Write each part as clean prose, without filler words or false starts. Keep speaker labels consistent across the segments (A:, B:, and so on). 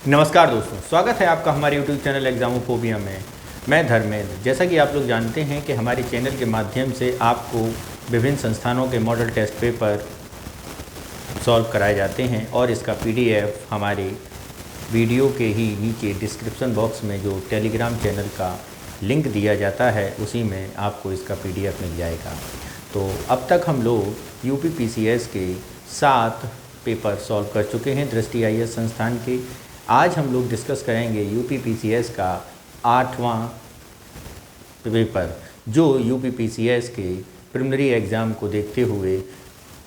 A: नमस्कार दोस्तों, स्वागत है आपका हमारे YouTube चैनल एग्जामोफोबिया में। मैं धर्मेंद्र। जैसा कि आप लोग जानते हैं कि हमारे चैनल के माध्यम से आपको विभिन्न संस्थानों के मॉडल टेस्ट पेपर सॉल्व कराए जाते हैं और इसका PDF हमारे वीडियो के ही नीचे डिस्क्रिप्शन बॉक्स में जो टेलीग्राम चैनल का लिंक दिया जाता है उसी में आपको इसका PDF मिल जाएगा। तो अब तक हम लोग UPPCS के 7 पेपर सॉल्व कर चुके हैं दृष्टि IAS संस्थान के। आज हम लोग डिस्कस करेंगे UPPCS का 8वां पेपर, जो UPPCS के प्रिलिमिनरी एग्ज़ाम को देखते हुए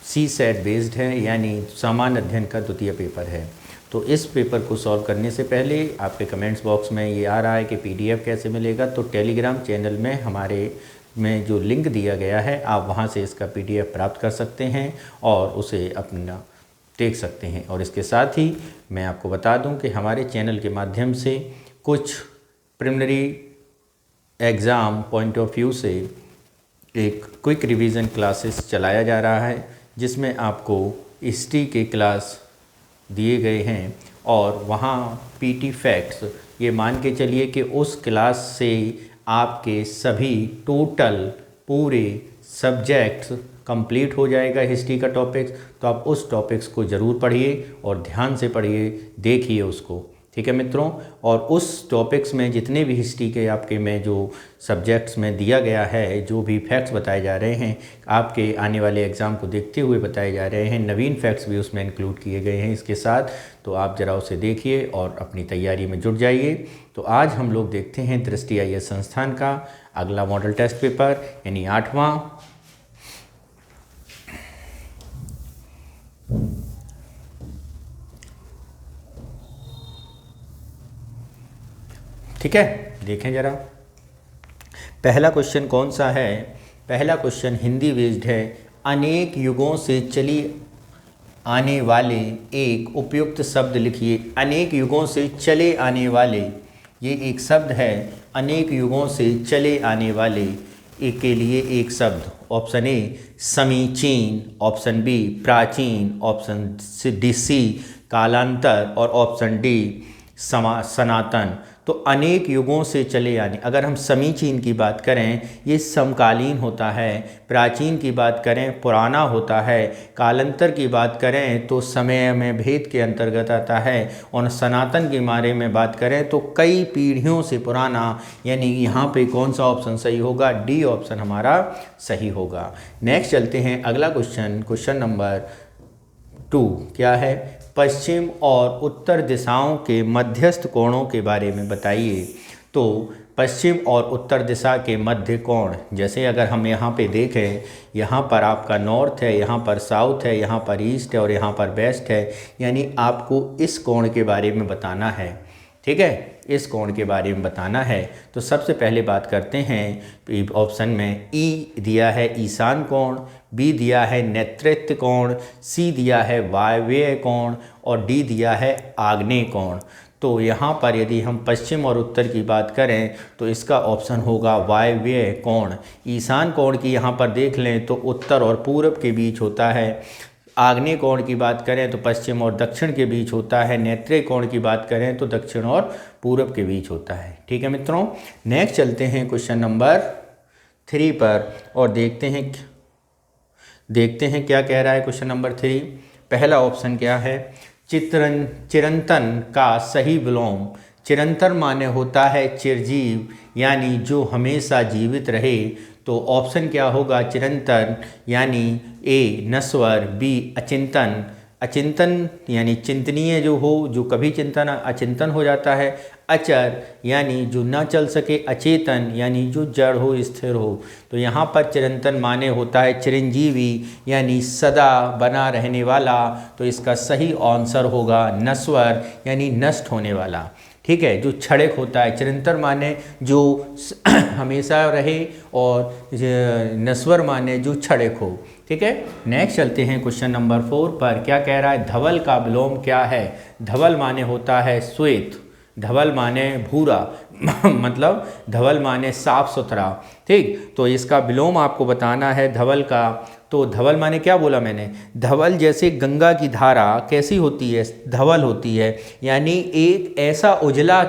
A: CSAT बेस्ड है, यानी सामान्य अध्ययन का द्वितीय पेपर है। तो इस पेपर को सॉल्व करने से पहले आपके कमेंट्स बॉक्स में ये आ रहा है कि PDF कैसे मिलेगा, तो टेलीग्राम चैनल में हमारे में जो लिंक दिया गया है आप वहाँ से इसका PDF प्राप्त कर सकते हैं और उसे अपना देख सकते हैं। और इसके साथ ही मैं आपको बता दूं कि हमारे चैनल के माध्यम से कुछ preliminary exam point of view से एक क्विक रिवीजन क्लासेस चलाया जा रहा है, जिसमें आपको हिस्ट्री के क्लास दिए गए हैं और वहाँ PT फैक्ट्स, ये मान के चलिए कि उस क्लास से आपके सभी टोटल पूरे सब्जेक्ट्स कंप्लीट हो जाएगा हिस्ट्री का टॉपिक्स। तो आप उस टॉपिक्स को ज़रूर पढ़िए और ध्यान से पढ़िए, देखिए उसको, ठीक है मित्रों। और उस टॉपिक्स में जितने भी हिस्ट्री के आपके में जो सब्जेक्ट्स में दिया गया है, जो भी फैक्ट्स बताए जा रहे हैं आपके आने वाले एग्ज़ाम को देखते हुए बताए जा रहे हैं, नवीन फैक्ट्स भी उसमें इंक्लूड किए गए हैं इसके साथ। तो आप ज़रा उसे देखिए और अपनी तैयारी में जुट जाइए। तो आज हम लोग देखते हैं दृष्टि IAS संस्थान का अगला मॉडल टेस्ट पेपर, यानी 8वां। ठीक है, देखें ज़रा पहला क्वेश्चन कौन सा है। पहला क्वेश्चन हिंदी बेस्ड है। अनेक युगों से चली आने वाले एक उपयुक्त शब्द लिखिए। अनेक युगों से चले आने वाले, ये एक शब्द है। अनेक युगों से चले आने वाले एक के लिए एक शब्द। ऑप्शन ए समीचीन, ऑप्शन बी प्राचीन, ऑप्शन C कालांतर और ऑप्शन D सनातन। तो अनेक युगों से चले आने, अगर हम समीचीन की बात करें ये समकालीन होता है, प्राचीन की बात करें पुराना होता है, कालांतर की बात करें तो समय में भेद के अंतर्गत आता है, और सनातन के बारे में बात करें तो कई पीढ़ियों से पुराना। यानी यहाँ पे कौन सा ऑप्शन सही होगा? D ऑप्शन हमारा सही होगा। नेक्स्ट चलते हैं अगला क्वेश्चन, क्वेश्चन नंबर 2 क्या है? पश्चिम और उत्तर दिशाओं के मध्यस्थ कोणों के बारे में बताइए। तो पश्चिम और उत्तर दिशा के मध्य कोण, जैसे अगर हम यहाँ पे देखें, यहाँ पर आपका नॉर्थ है, यहाँ पर साउथ है, यहाँ पर ईस्ट है और यहाँ पर वेस्ट है, यानी आपको इस कोण के बारे में बताना है। ठीक है, इस कोण के बारे में बताना है। तो सबसे पहले बात करते हैं, ऑप्शन में E दिया है ईशान कोण, B दिया है नेतृत्व कोण, C दिया है वायव्य कोण और D दिया है आग्नेय कोण। तो यहाँ पर यदि हम पश्चिम और उत्तर की बात करें तो इसका ऑप्शन होगा वायव्य कोण। ईशान कोण की यहाँ पर देख लें तो उत्तर और पूर्व के बीच होता है। आग्नेय कोण की बात करें तो पश्चिम और दक्षिण के बीच होता है। नेत्रीय कोण की बात करें तो दक्षिण और पूर्व के बीच होता है। ठीक है मित्रों, नेक्स्ट चलते हैं क्वेश्चन नंबर 3 पर और देखते हैं क्या कह रहा है क्वेश्चन नंबर 3। पहला ऑप्शन क्या है? चिरंतन का सही विलोम। चिरंतन माने होता है चिरजीव, यानी जो हमेशा जीवित रहे। तो ऑप्शन क्या होगा? चिरंतन यानी A नश्वर, B अचिंतन। अचिंतन यानी चिंतनीय जो हो, जो कभी चिंतन अचिंतन हो जाता है। अचर यानी जो न चल सके। अचेतन यानी जो जड़ हो, स्थिर हो। तो यहाँ पर चिरंतन माने होता है चिरंजीवी, यानी सदा बना रहने वाला। तो इसका सही आंसर होगा नश्वर, यानी नष्ट होने वाला। ठीक है, जो क्षणिक होता है। चिरंतन माने जो हमेशा रहे और नश्वर माने जो क्षणिक हो। ठीक है, नेक्स्ट चलते हैं क्वेश्चन नंबर 4 पर। क्या कह रहा है? धवल का विलोम क्या है? धवल माने होता है श्वेत, धवल माने भूरा मतलब धवल माने साफ सुथरा। ठीक, तो इसका विलोम आपको बताना है धवल का। तो धवल माने क्या बोला मैंने, धवल जैसे गंगा की धारा कैसी होती है, धवल होती है, यानी एक ऐसा उजला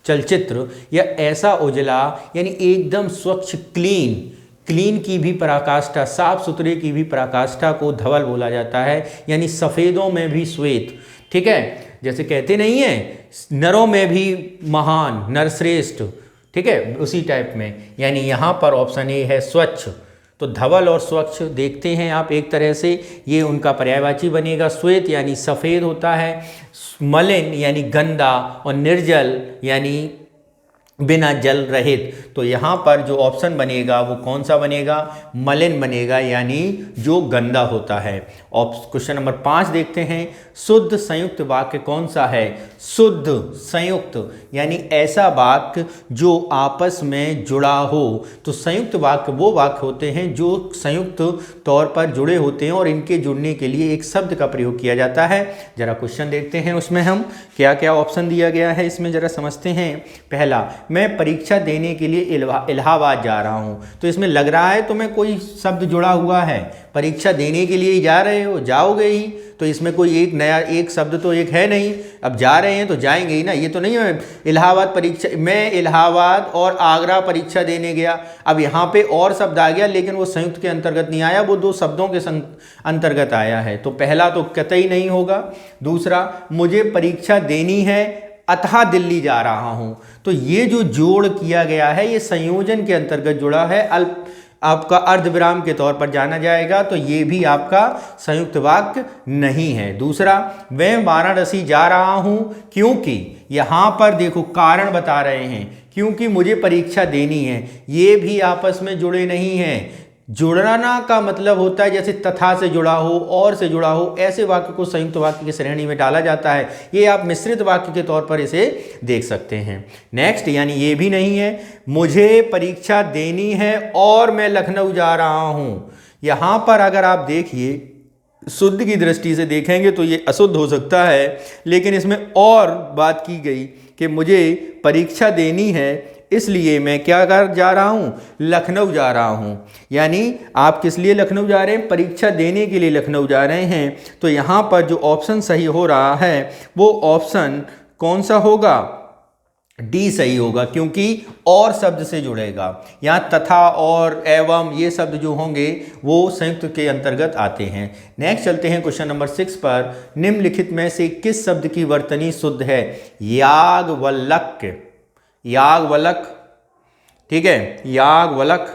A: चलचित्र या ऐसा उजला, यानी एकदम स्वच्छ क्लीन की भी पराकाष्ठा, साफ सुथरे की भी पराकाष्ठा को धवल बोला जाता है, यानी सफ़ेदों में भी श्वेत। ठीक है, जैसे कहते नहीं है नरों में भी महान नरश्रेष्ठ, ठीक है, उसी टाइप में, यानी यहाँ पर ऑप्शन ए है स्वच्छ। तो धवल और स्वच्छ देखते हैं आप एक तरह से, ये उनका पर्यायवाची बनेगा। श्वेत यानी सफ़ेद होता है, मलिन यानी गंदा, और निर्जल यानी बिना जल रहित। तो यहाँ पर जो ऑप्शन बनेगा वो कौन सा बनेगा, मलिन बनेगा, यानी जो गंदा होता है। क्वेश्चन नंबर 5 देखते हैं, शुद्ध संयुक्त वाक्य कौन सा है। शुद्ध संयुक्त यानी ऐसा वाक्य जो आपस में जुड़ा हो। तो संयुक्त वाक्य वो वाक्य होते हैं जो संयुक्त तौर पर जुड़े होते हैं और इनके जुड़ने के लिए एक शब्द का प्रयोग किया जाता है। जरा क्वेश्चन देखते हैं उसमें हम क्या क्या ऑप्शन दिया गया है, इसमें जरा समझते हैं। पहला, मैं परीक्षा देने के लिए इलाहाबाद जा रहा हूँ। तो इसमें लग रहा है तुम्हें कोई शब्द जुड़ा हुआ है, परीक्षा देने के लिए जा रहे हो, जाओगे ही, तो इसमें कोई एक नया एक शब्द तो एक है नहीं। अब जा रहे हैं तो जाएंगे ही ना, ये तो नहीं है इलाहाबाद परीक्षा, मैं इलाहाबाद और आगरा परीक्षा देने गया। अब यहाँ पे और शब्द आ गया लेकिन वो संयुक्त के अंतर्गत नहीं आया, वो दो शब्दों के अंतर्गत आया है। तो पहला तो कतई नहीं होगा। दूसरा, मुझे परीक्षा देनी है अतः दिल्ली जा रहा हूँ। तो ये जो जोड़ किया गया है ये संयोजन के अंतर्गत जुड़ा है, अल्प आपका अर्धविराम के तौर पर जाना जाएगा। तो ये भी आपका संयुक्त वाक्य नहीं है। दूसरा, मैं वाराणसी जा रहा हूँ क्योंकि, यहाँ पर देखो कारण बता रहे हैं, क्योंकि मुझे परीक्षा देनी है, ये भी आपस में जुड़े नहीं हैं। जुड़ना का मतलब होता है जैसे तथा से जुड़ा हो, और से जुड़ा हो, ऐसे वाक्य को संयुक्त वाक्य की श्रेणी में डाला जाता है। ये आप मिश्रित वाक्य के तौर पर इसे देख सकते हैं। नेक्स्ट, यानी ये भी नहीं है, मुझे परीक्षा देनी है और मैं लखनऊ जा रहा हूँ। यहाँ पर अगर आप देखिए शुद्ध की दृष्टि से देखेंगे तो ये अशुद्ध हो सकता है, लेकिन इसमें और बात की गई कि मुझे परीक्षा देनी है इसलिए मैं क्या कर जा रहा हूँ, लखनऊ जा रहा हूँ। यानी आप किस लिए लखनऊ जा रहे हैं, परीक्षा देने के लिए लखनऊ जा रहे हैं। तो यहाँ पर जो ऑप्शन सही हो रहा है वो ऑप्शन कौन सा होगा, डी सही होगा, क्योंकि और शब्द से जुड़ेगा। यहाँ तथा और एवं ये शब्द जो होंगे वो संयुक्त के अंतर्गत आते हैं। नेक्स्ट चलते हैं क्वेश्चन नंबर 6 पर। निम्नलिखित में से किस शब्द की वर्तनी शुद्ध है, याज्ञवल्क्य, याज्ञवल्क, ठीक है, याज्ञवल्क,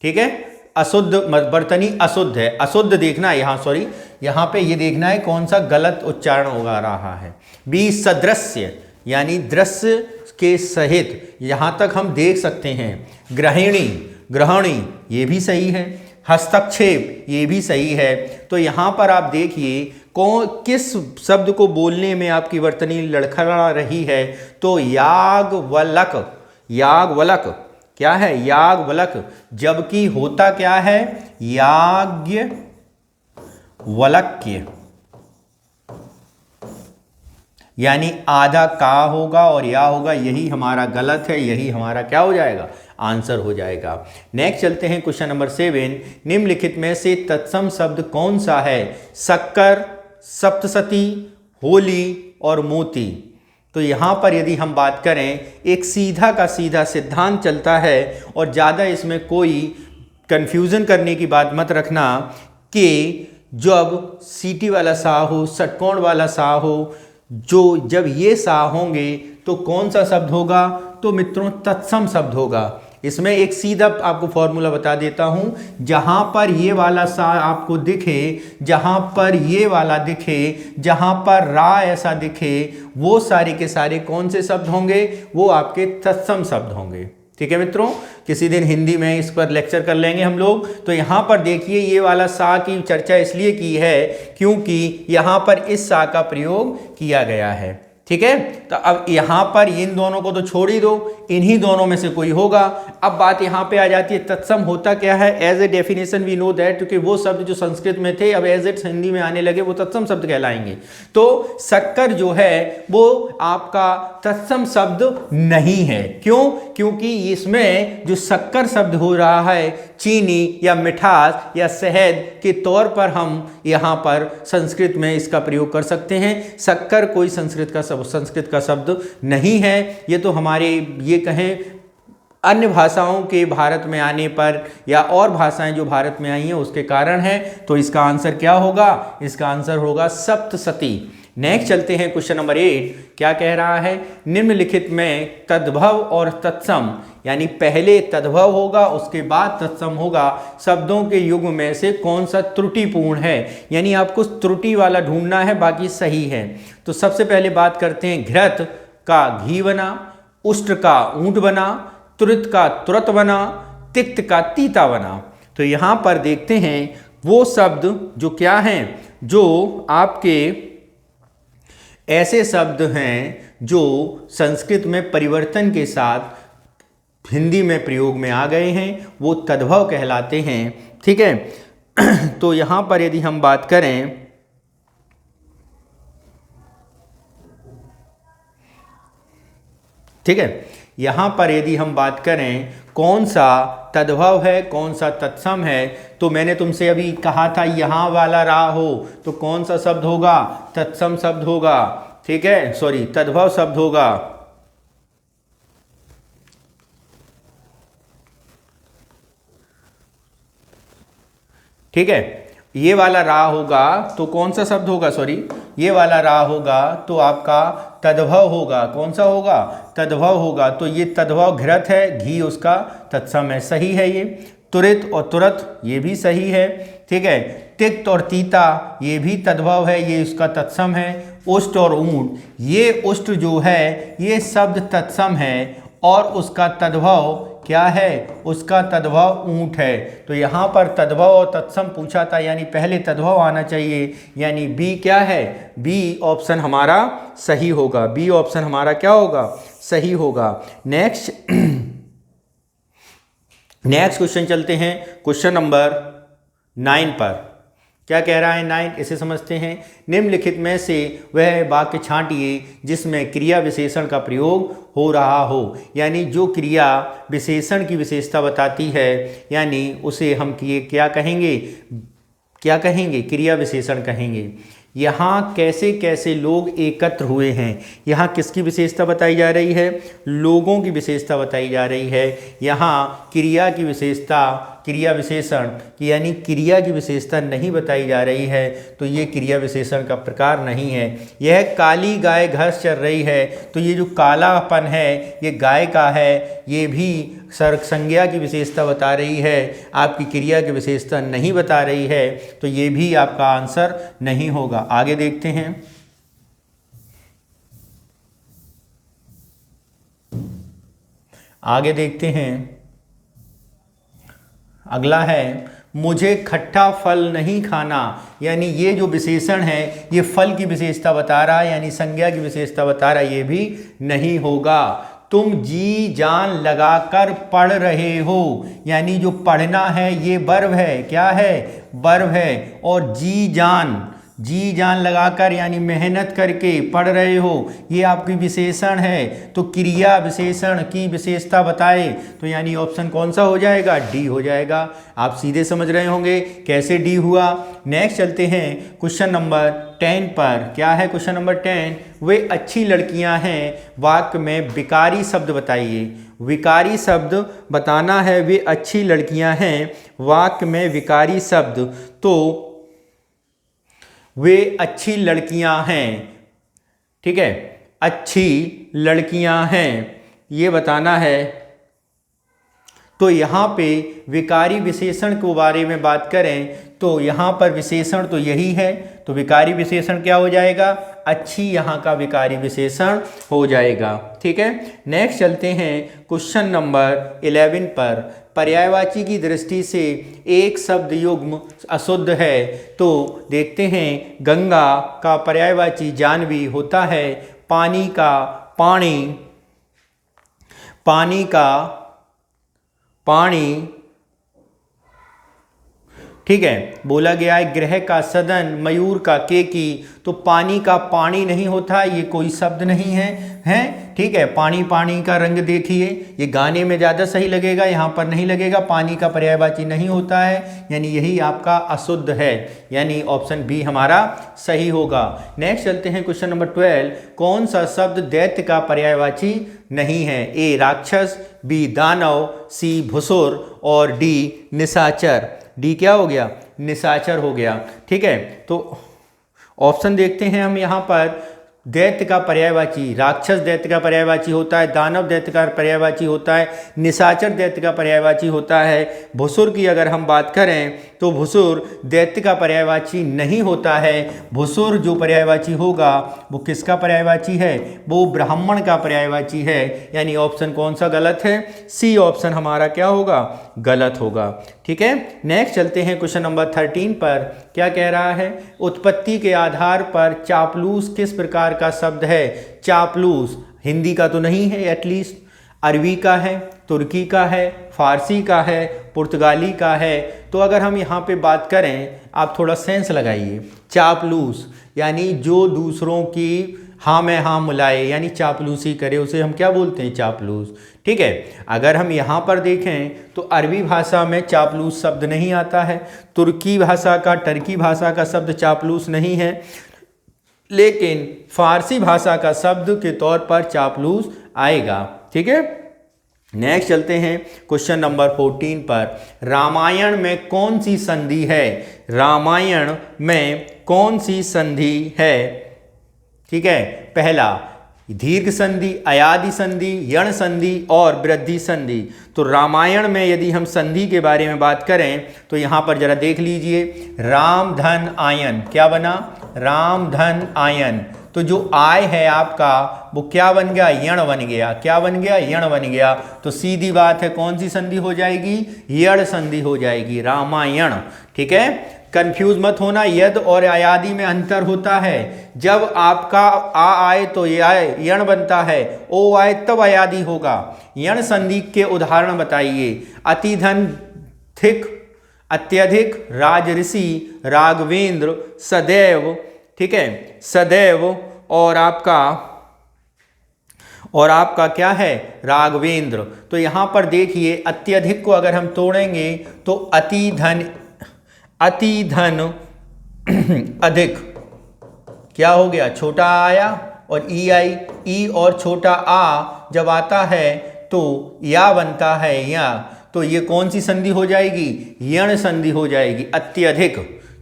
A: ठीक है। अशुद्ध वर्तनी अशुद्ध है, अशुद्ध देखना है यहाँ, सॉरी यहाँ पे ये देखना है कौन सा गलत उच्चारण होगा रहा है। बी, सदृश्य यानी दृश्य के सहित, यहाँ तक हम देख सकते हैं। ग्रहिणी, ग्रहणी, ये भी सही है। हस्तक्षेप, ये भी सही है। तो यहाँ पर आप देखिए किस शब्द को बोलने में आपकी वर्तनी लड़खड़ा रही है। तो याज्ञवल्क, याज्ञवल्क क्या है, याज्ञवल्क, जबकि होता क्या है, याज्ञवल्क्य, यानी आधा का होगा और या होगा, यही हमारा गलत है, यही हमारा क्या हो जाएगा, आंसर हो जाएगा। नेक्स्ट चलते हैं क्वेश्चन नंबर 7। निम्नलिखित में से तत्सम शब्द कौन सा है, शक्कर, सप्तशती, होली और मोती। तो यहाँ पर यदि हम बात करें, एक सीधा का सीधा सिद्धांत चलता है और ज़्यादा इसमें कोई कन्फ्यूज़न करने की बात मत रखना कि जब सीटी वाला सा हो, षटकोण वाला सा हो, जो जब ये सा होंगे तो कौन सा शब्द होगा, तो मित्रों तत्सम शब्द होगा। इसमें एक सीधा आपको फॉर्मूला बता देता हूँ, जहाँ पर ये वाला सा आपको दिखे, जहाँ पर ये वाला दिखे, जहाँ पर रा ऐसा दिखे, वो सारे के सारे कौन से शब्द होंगे, वो आपके तत्सम शब्द होंगे। ठीक है मित्रों, किसी दिन हिंदी में इस पर लेक्चर कर लेंगे हम लोग। तो यहाँ पर देखिए ये वाला सा की चर्चा इसलिए की है क्योंकि यहाँ पर इस सा का प्रयोग किया गया है। ठीक है। तो अब यहाँ पर इन दोनों को तो छोड़ ही दो, इन्हीं दोनों में से कोई होगा। अब बात यहाँ पे आ जाती है तत्सम होता क्या है। As a definition we know that, क्योंकि वो शब्द जो संस्कृत में थे अब एज इट हिंदी में आने लगे, वो तत्सम शब्द कहलाएंगे। तो शक्कर जो है वो आपका तत्सम शब्द नहीं है। क्यों? क्योंकि इसमें जो शक्कर शब्द हो रहा है चीनी या मिठास या शहद के तौर पर हम यहाँ पर संस्कृत में इसका प्रयोग कर सकते हैं। शक्कर कोई संस्कृत का शब्द नहीं है। ये तो हमारे ये कहें अन्य भाषाओं के भारत में आने पर या और भाषाएं जो भारत में आई हैं उसके कारण है। तो इसका आंसर क्या होगा? इसका आंसर होगा सप्तशती। नेक्स्ट चलते हैं क्वेश्चन नंबर 8। क्या कह रहा है? निम्नलिखित में तद्भव और तत्सम, यानी पहले तद्भव होगा उसके बाद तत्सम होगा, शब्दों के युग्म में से कौन सा त्रुटिपूर्ण है। यानी आपको त्रुटि वाला ढूंढना है, बाकी सही है। तो सबसे पहले बात करते हैं घृत का घी बना, उष्ट का ऊंट बना, तुरत का तुरत बना, तिक्त का तीता बना। तो यहाँ पर देखते हैं वो शब्द जो क्या हैं, जो आपके ऐसे शब्द हैं जो संस्कृत में परिवर्तन के साथ हिंदी में प्रयोग में आ गए हैं, वो तद्भव कहलाते हैं। ठीक है। तो यहाँ पर यदि हम बात करें, ठीक है, यहाँ पर यदि हम बात करें कौन सा तद्भव है कौन सा तत्सम है, तो मैंने तुमसे अभी कहा था यहाँ वाला रहा हो तो कौन सा शब्द होगा? तत्सम शब्द होगा। ठीक है, सॉरी तद्भव शब्द होगा। ठीक है, ये वाला रहा होगा तो कौन सा शब्द होगा? सॉरी, ये वाला रहा होगा तो आपका तद्भव होगा। कौन सा होगा? तद्भव होगा। तो ये तद्भव घृत है, घी उसका तत्सम है, सही है। ये तुरित और तुरत ये भी सही है। ठीक है, तिक्त और तीता ये भी तद्भव है, ये उसका तत्सम है। उष्ट और ऊंट, ये उष्ट जो है ये शब्द तत्सम है और उसका तद्भव क्या है? उसका तद्भव ऊंट है। तो यहाँ पर तद्भव और तत्सम पूछा था, यानी पहले तद्भव आना चाहिए, यानी बी क्या है? बी ऑप्शन हमारा सही होगा। बी ऑप्शन हमारा क्या होगा? सही होगा। नेक्स्ट क्वेश्चन चलते हैं क्वेश्चन नंबर 9 पर। क्या कह रहा है 9? इसे समझते हैं। निम्नलिखित में से वह वाक्य छांटिए जिसमें क्रिया विशेषण का प्रयोग हो रहा हो। यानी जो क्रिया विशेषण की विशेषता बताती है, यानी उसे हम क्या कहेंगे? क्या कहेंगे? क्रिया विशेषण कहेंगे। यहाँ कैसे कैसे लोग एकत्र हुए हैं, यहाँ किसकी विशेषता बताई जा रही है? लोगों की विशेषता बताई जा रही है। यहाँ क्रिया की विशेषता, क्रिया विशेषण की यानी क्रिया की विशेषता नहीं बताई जा रही है, तो ये क्रिया विशेषण का प्रकार नहीं है। यह काली गाय घास चर रही है, तो ये जो कालापन है ये गाय का है, ये भी संज्ञा की विशेषता बता रही है, आपकी क्रिया की विशेषता नहीं बता रही है, तो ये भी आपका आंसर नहीं होगा। आगे देखते हैं। आगे देखते हैं, अगला है मुझे खट्टा फल नहीं खाना। यानी ये जो विशेषण है ये फल की विशेषता बता रहा है, यानी संज्ञा की विशेषता बता रहा है, ये भी नहीं होगा। तुम जी जान लगाकर पढ़ रहे हो, यानी जो पढ़ना है ये वर्ब है। क्या है? वर्ब है। और जी जान लगाकर यानी मेहनत करके पढ़ रहे हो, ये आपकी विशेषण है। तो क्रिया विशेषण की विशेषता बताए, तो यानी ऑप्शन कौन सा हो जाएगा? डी हो जाएगा। आप सीधे समझ रहे होंगे कैसे डी हुआ। नेक्स्ट चलते हैं क्वेश्चन नंबर 10 पर। क्या है क्वेश्चन नंबर 10? वे अच्छी लड़कियां हैं, वाक्य में विकारी शब्द बताइए। विकारी शब्द बताना है, वे अच्छी लड़कियां हैं, वाक्य में विकारी शब्द। तो वे अच्छी लड़कियां हैं, ठीक है, अच्छी लड़कियां हैं ये बताना है। तो यहाँ पे विकारी विशेषण के बारे में बात करें तो यहाँ पर विशेषण तो यही है, तो विकारी विशेषण क्या हो जाएगा? अच्छी यहाँ का विकारी विशेषण हो जाएगा। ठीक है, नेक्स्ट चलते हैं क्वेश्चन नंबर 11 पर। पर्यायवाची की दृष्टि से एक शब्द युग्म अशुद्ध है, तो देखते हैं। गंगा का पर्यायवाची जाह्नवी होता है, पानी का पानी, पानी का पानी, ठीक है। बोला गया है ग्रह का सदन, मयूर का केकी, तो पानी का पानी नहीं होता, ये कोई शब्द नहीं है, ठीक है। पानी, पानी का रंग देखिए, ये गाने में ज़्यादा सही लगेगा, यहाँ पर नहीं लगेगा, पानी का पर्यायवाची नहीं होता है, यानी यही आपका अशुद्ध है, यानी ऑप्शन बी हमारा सही होगा। नेक्स्ट चलते हैं क्वेश्चन नंबर 12। कौन सा शब्द दैत्य का पर्यायवाची नहीं है? ए राक्षस, बी दानव, सी भुसुर और डी निशाचर। डी क्या हो गया? निशाचर हो गया, ठीक है। तो ऑप्शन देखते हैं हम यहाँ पर। दैत्य का पर्यायवाची, राक्षस दैत्य का पर्यायवाची होता है, दानव दैत्य का पर्यायवाची होता है, निशाचर दैत्य का पर्यायवाची होता है। भुसुर की अगर हम बात करें तो भुसुर दैत्य का पर्यायवाची नहीं होता है। भुसुर जो पर्यायवाची होगा वो किसका पर्यायवाची है? वो ब्राह्मण का पर्यायवाची है, यानी ऑप्शन कौन सा गलत है? सी ऑप्शन हमारा क्या होगा? गलत होगा, ठीक है। नेक्स्ट चलते हैं क्वेश्चन नंबर 13 पर। क्या कह रहा है? उत्पत्ति के आधार पर चापलूस किस प्रकार का शब्द है? चापलूस हिंदी का तो नहीं है, एटलीस्ट अरबी का है, तुर्की का है, फारसी का है, पुर्तगाली का है। तो अगर हम यहाँ पे बात करें, आप थोड़ा सेंस लगाइए। चापलूस यानी जो दूसरों की हाँ में हाँ मिलाए, यानी चापलूसी करे, उसे हम क्या बोलते हैं? चापलूस, ठीक है। अगर हम यहाँ पर देखें तो अरबी भाषा में चापलूस शब्द नहीं आता है, तुर्की भाषा का, टर्की भाषा का शब्द चापलूस नहीं है, लेकिन फारसी भाषा का शब्द के तौर पर चापलूस आएगा, ठीक है। नेक्स्ट चलते हैं क्वेश्चन नंबर 14 पर। रामायण में कौन सी संधि है? रामायण में कौन सी संधि है? ठीक है। पहला दीर्घ संधि, अयादि संधि, यण संधि और वृद्धि संधि। तो रामायण में यदि हम संधि के बारे में बात करें तो यहाँ पर जरा देख लीजिए, राम धन आयन, क्या बना? राम धन आयन। तो जो आय है आपका वो क्या बन गया? यण बन गया। क्या बन गया? यण बन गया। तो सीधी बात है, कौन सी संधि हो जाएगी? यण संधि हो जाएगी, रामायण, ठीक है। कंफ्यूज मत होना, यद और अयादि में अंतर होता है। जब आपका आ आए तो यण बनता है, ओ आए तब अयादि होगा। यण संधि के उदाहरण बताइए। अतिधन, थिक, अत्यधिक, राजऋषि, राघवेंद्र, सदैव, ठीक है, सदैव, और आपका क्या है? राघवेंद्र। तो यहाँ पर देखिए, अत्यधिक को अगर हम तोड़ेंगे तो अतिधन, अतिधन अधिक, क्या हो गया? छोटा आया और ई आई, ई और छोटा आ जब आता है तो या बनता है या, तो ये कौन सी संधि हो जाएगी? यण संधि हो जाएगी, अत्यधिक,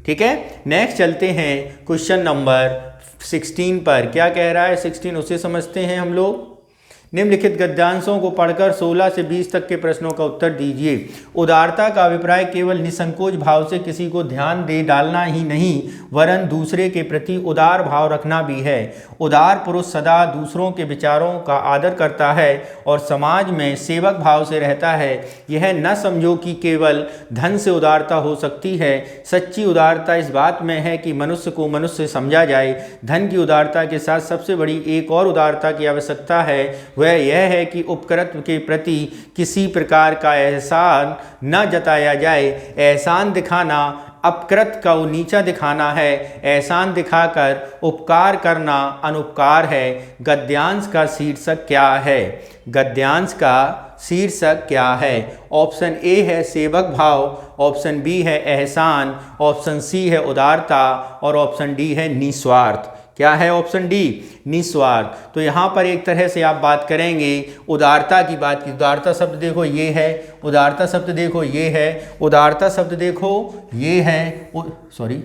A: ठीक है। नेक्स्ट चलते हैं क्वेश्चन नंबर 16 पर। क्या कह रहा है 16, उसे समझते हैं हम लोग। निम्नलिखित गद्यांशों को पढ़कर 16 से 20 तक के प्रश्नों का उत्तर दीजिए। उदारता का अभिप्राय केवल निसंकोच भाव से किसी को ध्यान दे डालना ही नहीं, वरन दूसरे के प्रति उदार भाव रखना भी है। उदार पुरुष सदा दूसरों के विचारों का आदर करता है और समाज में सेवक भाव से रहता है। यह न समझो कि केवल धन से उदारता हो सकती है। सच्ची उदारता इस बात में है कि मनुष्य को मनुष्य समझा जाए। धन की उदारता के साथ सबसे बड़ी एक और उदारता की आवश्यकता है, वह यह है कि उपकृत के प्रति किसी प्रकार का एहसान न जताया जाए। एहसान दिखाना अपकृत को नीचा दिखाना है, एहसान दिखाकर उपकार करना अनुपकार है। गद्यांश का शीर्षक क्या है? गद्यांश का शीर्षक क्या है? ऑप्शन ए है सेवक भाव, ऑप्शन बी है एहसान, ऑप्शन सी है उदारता और ऑप्शन डी है निस्वार्थ। क्या है? ऑप्शन डी, निस्वार्थ। तो यहाँ पर एक तरह से आप बात करेंगे उदारता की बात की। उदारता शब्द देखो ये है, उदारता शब्द देखो ये है, उदारता शब्द देखो ये है, सॉरी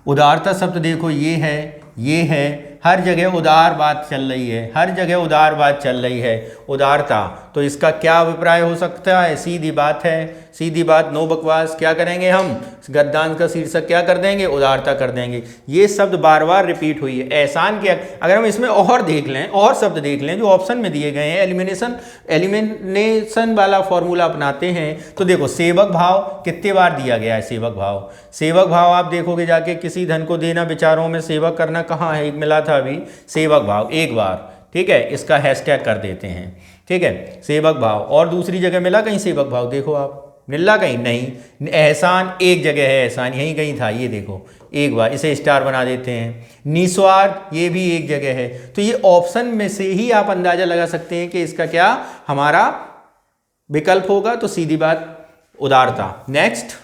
A: उदारता शब्द देखो ये है, हर जगह उदार बात चल रही है, हर जगह उदार बात चल रही है, उदारता। तो इसका क्या अभिप्राय हो सकता है? सीधी बात है, सीधी बात, नो बकवास। क्या करेंगे हम? गद्यांश का शीर्षक क्या कर देंगे? उदारता कर देंगे। ये शब्द बार बार रिपीट हुई है। एहसान क्या, अगर हम इसमें और देख लें, और शब्द देख लें जो ऑप्शन में दिए गए हैं, एलिमिनेशन वाला फॉर्मूला अपनाते हैं तो देखो सेवक भाव कितने बार दिया गया है? सेवक भाव, सेवक भाव आप देखोगे जाके, किसी धन को देना, विचारों में सेवक करना, कहाँ है? एक मिला था अभी, सेवक भाव एक बार। ठीक है, इसका हैशटैग कर देते हैं। ठीक है, सेवक भाव। और दूसरी जगह मिला कहीं सेवक भाव? देखो आप, मिला कहीं? नहीं। एहसान एक जगह है, एहसान यहीं कहीं था, ये देखो एक बार, इसे स्टार बना देते हैं। निस्वार्थ ये भी एक जगह है। तो ये ऑप्शन में से ही आप अंदाजा लगा सकते हैं कि इसका क्या हमारा विकल्प होगा। तो सीधी बात उदारता। नेक्स्ट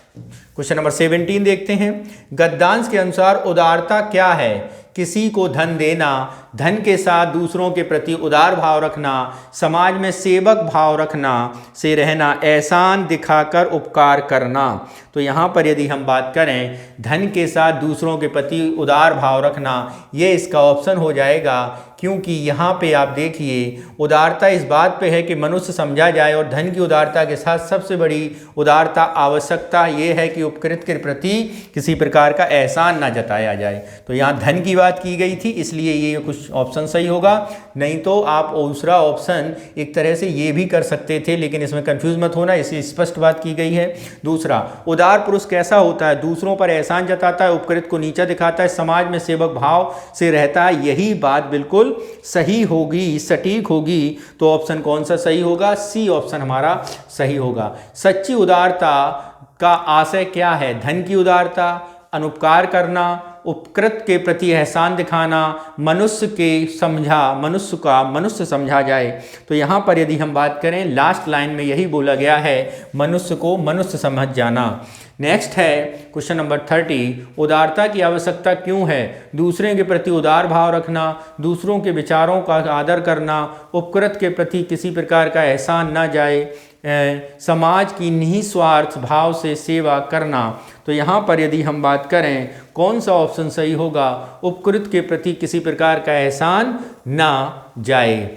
A: क्वेश्चन नंबर 17 देखते हैं। गद्यांश के अनुसार उदारता क्या है? किसी को धन देना, धन के साथ दूसरों के प्रति उदार भाव रखना, समाज में सेवक भाव रखना से रहना, एहसान दिखाकर उपकार करना। तो यहाँ पर यदि हम बात करें धन के साथ दूसरों के प्रति उदार भाव रखना, ये इसका ऑप्शन हो जाएगा, क्योंकि यहाँ पे आप देखिए उदारता इस बात पे है कि मनुष्य समझा जाए, और धन की उदारता के साथ सबसे बड़ी उदारता आवश्यकता ये है कि उपकृत के प्रति किसी प्रकार का एहसान ना जताया जाए। तो यहाँ धन की बात की गई थी, इसलिए ये कुछ ऑप्शन सही होगा। नहीं तो आप दूसरा ऑप्शन एक तरह से ये भी कर सकते थे, लेकिन इसमें कंफ्यूज मत होना, इसी स्पष्ट बात की गई है। दूसरा, उदार पुरुष कैसा होता है? दूसरों पर एहसान जताता है, उपकृत को नीचा दिखाता है, समाज में सेवक भाव से रहता है। यही बात बिल्कुल सही होगी, सटीक होगी। तो ऑप्शन कौन सा सही होगा? सी ऑप्शन हमारा सही होगा। सच्ची उदारता का आशय क्या है? धन की उदारता, अनुपकार करना, उपकृत के प्रति एहसान दिखाना, मनुष्य समझा जाए। तो यहाँ पर यदि हम बात करें, लास्ट लाइन में यही बोला गया है, मनुष्य को मनुष्य समझ जाना। नेक्स्ट है क्वेश्चन नंबर 30। उदारता की आवश्यकता क्यों है? दूसरे के प्रति उदार भाव रखना, दूसरों के विचारों का आदर करना, उपकृत के प्रति किसी प्रकार का एहसान न जाए, समाज की निस्वार्थ भाव से सेवा करना। तो यहाँ पर यदि हम बात करें कौन सा ऑप्शन सही होगा? उपकृत के प्रति किसी प्रकार का एहसान ना जाए।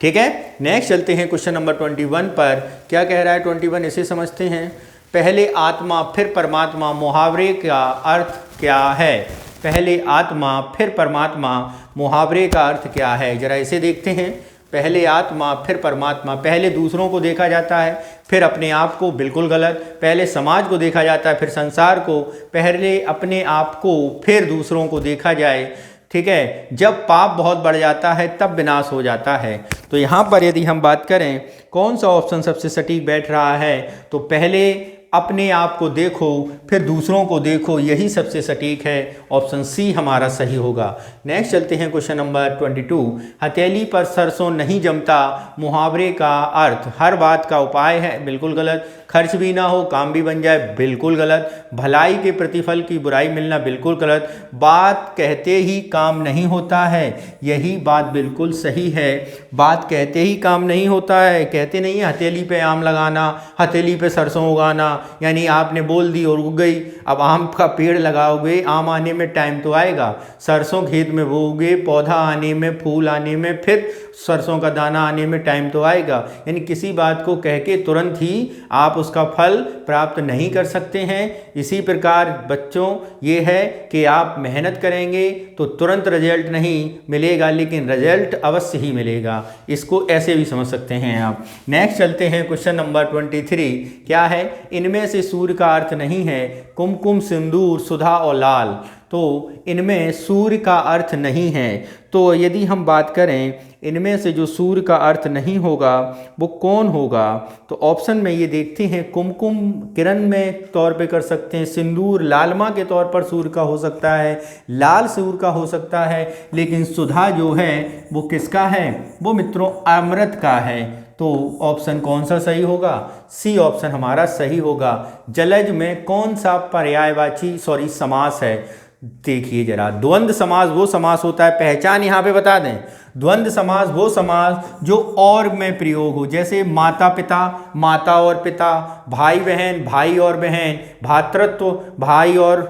A: ठीक है, नेक्स्ट चलते हैं क्वेश्चन नंबर 21 पर। क्या कह रहा है 21, इसे समझते हैं। पहले आत्मा फिर परमात्मा मुहावरे का अर्थ क्या है? पहले आत्मा फिर परमात्मा मुहावरे का अर्थ क्या है? जरा इसे देखते हैं। पहले आत्मा फिर परमात्मा, पहले दूसरों को देखा जाता है फिर अपने आप को, बिल्कुल गलत। पहले समाज को देखा जाता है फिर संसार को, पहले अपने आप को फिर दूसरों को देखा जाए। ठीक है, जब पाप बहुत बढ़ जाता है तब विनाश हो जाता है। तो यहाँ पर यदि हम बात करें कौन सा ऑप्शन सबसे सटीक बैठ रहा है, तो पहले अपने आप को देखो फिर दूसरों को देखो, यही सबसे सटीक है। ऑप्शन सी हमारा सही होगा। नेक्स्ट चलते हैं क्वेश्चन नंबर 22। हथेली पर सरसों नहीं जमता मुहावरे का अर्थ हर बात का उपाय है, बिल्कुल गलत। खर्च भी ना हो काम भी बन जाए, बिल्कुल गलत। भलाई के प्रतिफल की बुराई मिलना, बिल्कुल गलत। बात कहते ही काम नहीं होता है, यही बात बिल्कुल सही है। बात कहते ही काम नहीं होता है, कहते नहीं है हथेली पे आम लगाना, हथेली पे सरसों उगाना, यानी आपने बोल दी और उग गई। अब आम का पेड़ लगाओगे, आम आने में टाइम तो आएगा, सरसों खेत में बोओगे, पौधा आने में, फूल आने में, फिर सरसों का दाना आने में टाइम तो आएगा। यानी किसी बात को कह के तुरंत ही आप उसका फल प्राप्त नहीं कर सकते हैं। इसी प्रकार बच्चों ये है कि आप मेहनत करेंगे तो तुरंत रिजल्ट नहीं मिलेगा, लेकिन रिजल्ट अवश्य ही मिलेगा। इसको ऐसे भी समझ सकते हैं आप। नेक्स्ट चलते हैं क्वेश्चन नंबर 23। क्या है? इनमें से सूर्य का अर्थ नहीं है कुमकुम, सिंदूर, सुधा और लाल। तो इनमें सूर्य का अर्थ नहीं है। तो यदि हम बात करें इनमें से जो सूर्य का अर्थ नहीं होगा वो कौन होगा, तो ऑप्शन में ये देखते हैं। कुमकुम किरण में तौर पे कर सकते हैं, सिंदूर लालमा के तौर पर सूर्य का हो सकता है, लाल सूर्य का हो सकता है, लेकिन सुधा जो है वो किसका है? वो मित्रों अमृत का है। तो ऑप्शन कौन सा सही होगा? सी ऑप्शन हमारा सही होगा। जलज में कौन सा पर्यायवाची समास है? देखिए जरा, द्वंद्व समास वो समास होता है, पहचान यहाँ पे बता दें। द्वंद्व समास वो समास जो और में प्रयोग हो, जैसे माता पिता, माता और पिता, भाई बहन, भाई और बहन, भातृत्व, भाई और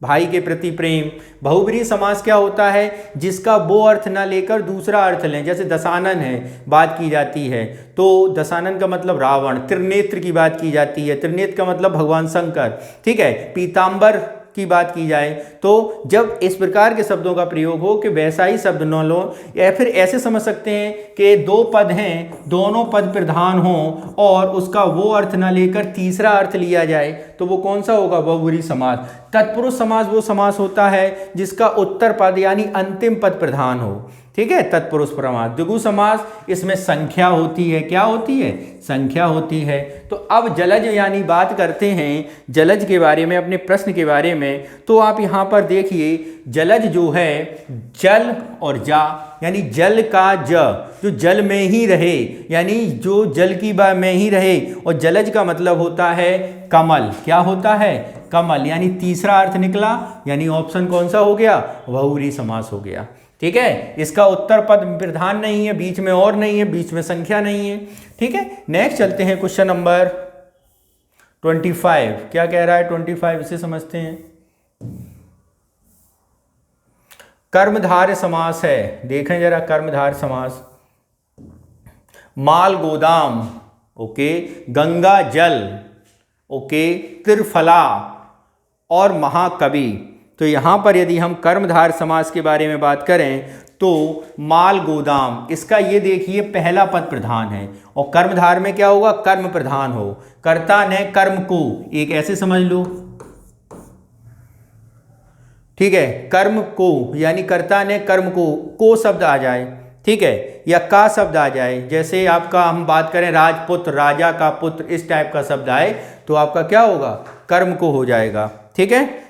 A: भाई के प्रति प्रेम। बहुब्रीहि समास क्या होता है, जिसका वो अर्थ ना लेकर दूसरा अर्थ लें, जैसे दशानन है बात की जाती है तो दशानन का मतलब रावण, त्रिनेत्र की बात की जाती है, त्रिनेत्र का मतलब भगवान शंकर, ठीक है, पीताम्बर की बात की जाए तो जब इस प्रकार के शब्दों का प्रयोग हो कि वैसा ही शब्द न लो, या फिर ऐसे समझ सकते हैं कि दो पद हैं, दोनों पद प्रधान हों और उसका वो अर्थ ना लेकर तीसरा अर्थ लिया जाए, तो वो कौन सा होगा, बहुब्रीहि समास। तत्पुरुष समास वो समास होता है जिसका उत्तर पद यानी अंतिम पद प्रधान हो, ठीक है, तत्पुरुष समास। द्विगु समास, इसमें संख्या होती है, क्या होती है, संख्या होती है। तो अब जलज यानी बात करते हैं जलज के बारे में, अपने प्रश्न के बारे में। तो आप यहाँ पर देखिए जलज जो है, जल और जा यानी जल का जो जल में ही रहे, यानी जो जल की में ही रहे, और जलज का मतलब होता है कमल, क्या होता है, कमल, यानी तीसरा अर्थ निकला, यानी ऑप्शन कौन सा हो गया, बहुब्रीहि समास हो गया, ठीक है। इसका उत्तर पद प्रधान नहीं है, बीच में और नहीं है, बीच में संख्या नहीं है, ठीक है। नेक्स्ट चलते हैं क्वेश्चन नंबर 25, क्या कह रहा है 25, इसे समझते हैं। कर्मधारय समास है, देखें जरा कर्मधारय समास। माल गोदाम, ओके, गंगा जल, ओके, त्रिफला और महाकवि। तो यहां पर यदि हम कर्मधारय समास के बारे में बात करें तो माल गोदाम, इसका ये देखिए पहला पद प्रधान है, और कर्मधारय में क्या होगा, कर्म प्रधान हो, कर्ता ने कर्म को, एक ऐसे समझ लो, ठीक है, कर्म को यानी कर्ता ने कर्म को शब्द आ जाए, ठीक है, या का शब्द आ जाए, जैसे आपका हम बात करें राजपुत्र, राजा का पुत्र, इस टाइप का शब्द आए तो आपका क्या होगा, कर्म को हो जाएगा, ठीक है।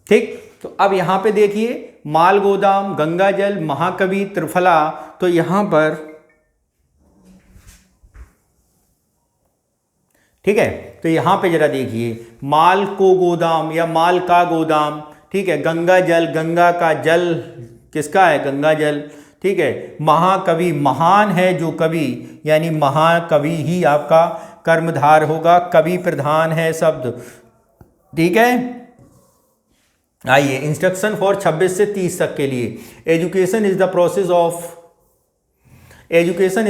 A: ठीक, तो अब यहां पे देखिए माल गोदाम, गंगा जल, महाकवि, त्रिफला, तो यहां पर, ठीक है, तो यहां पे जरा देखिए माल को गोदाम या माल का गोदाम, ठीक है, गंगा जल, गंगा का जल किसका है, गंगा जल, ठीक है, महाकवि, महान है जो कवि, यानी महाकवि ही आपका कर्मधार होगा, कवि प्रधान है शब्द, ठीक है। आइए इंस्ट्रक्शन फॉर 26 से 30 तक के लिए। Education is the process of acquisition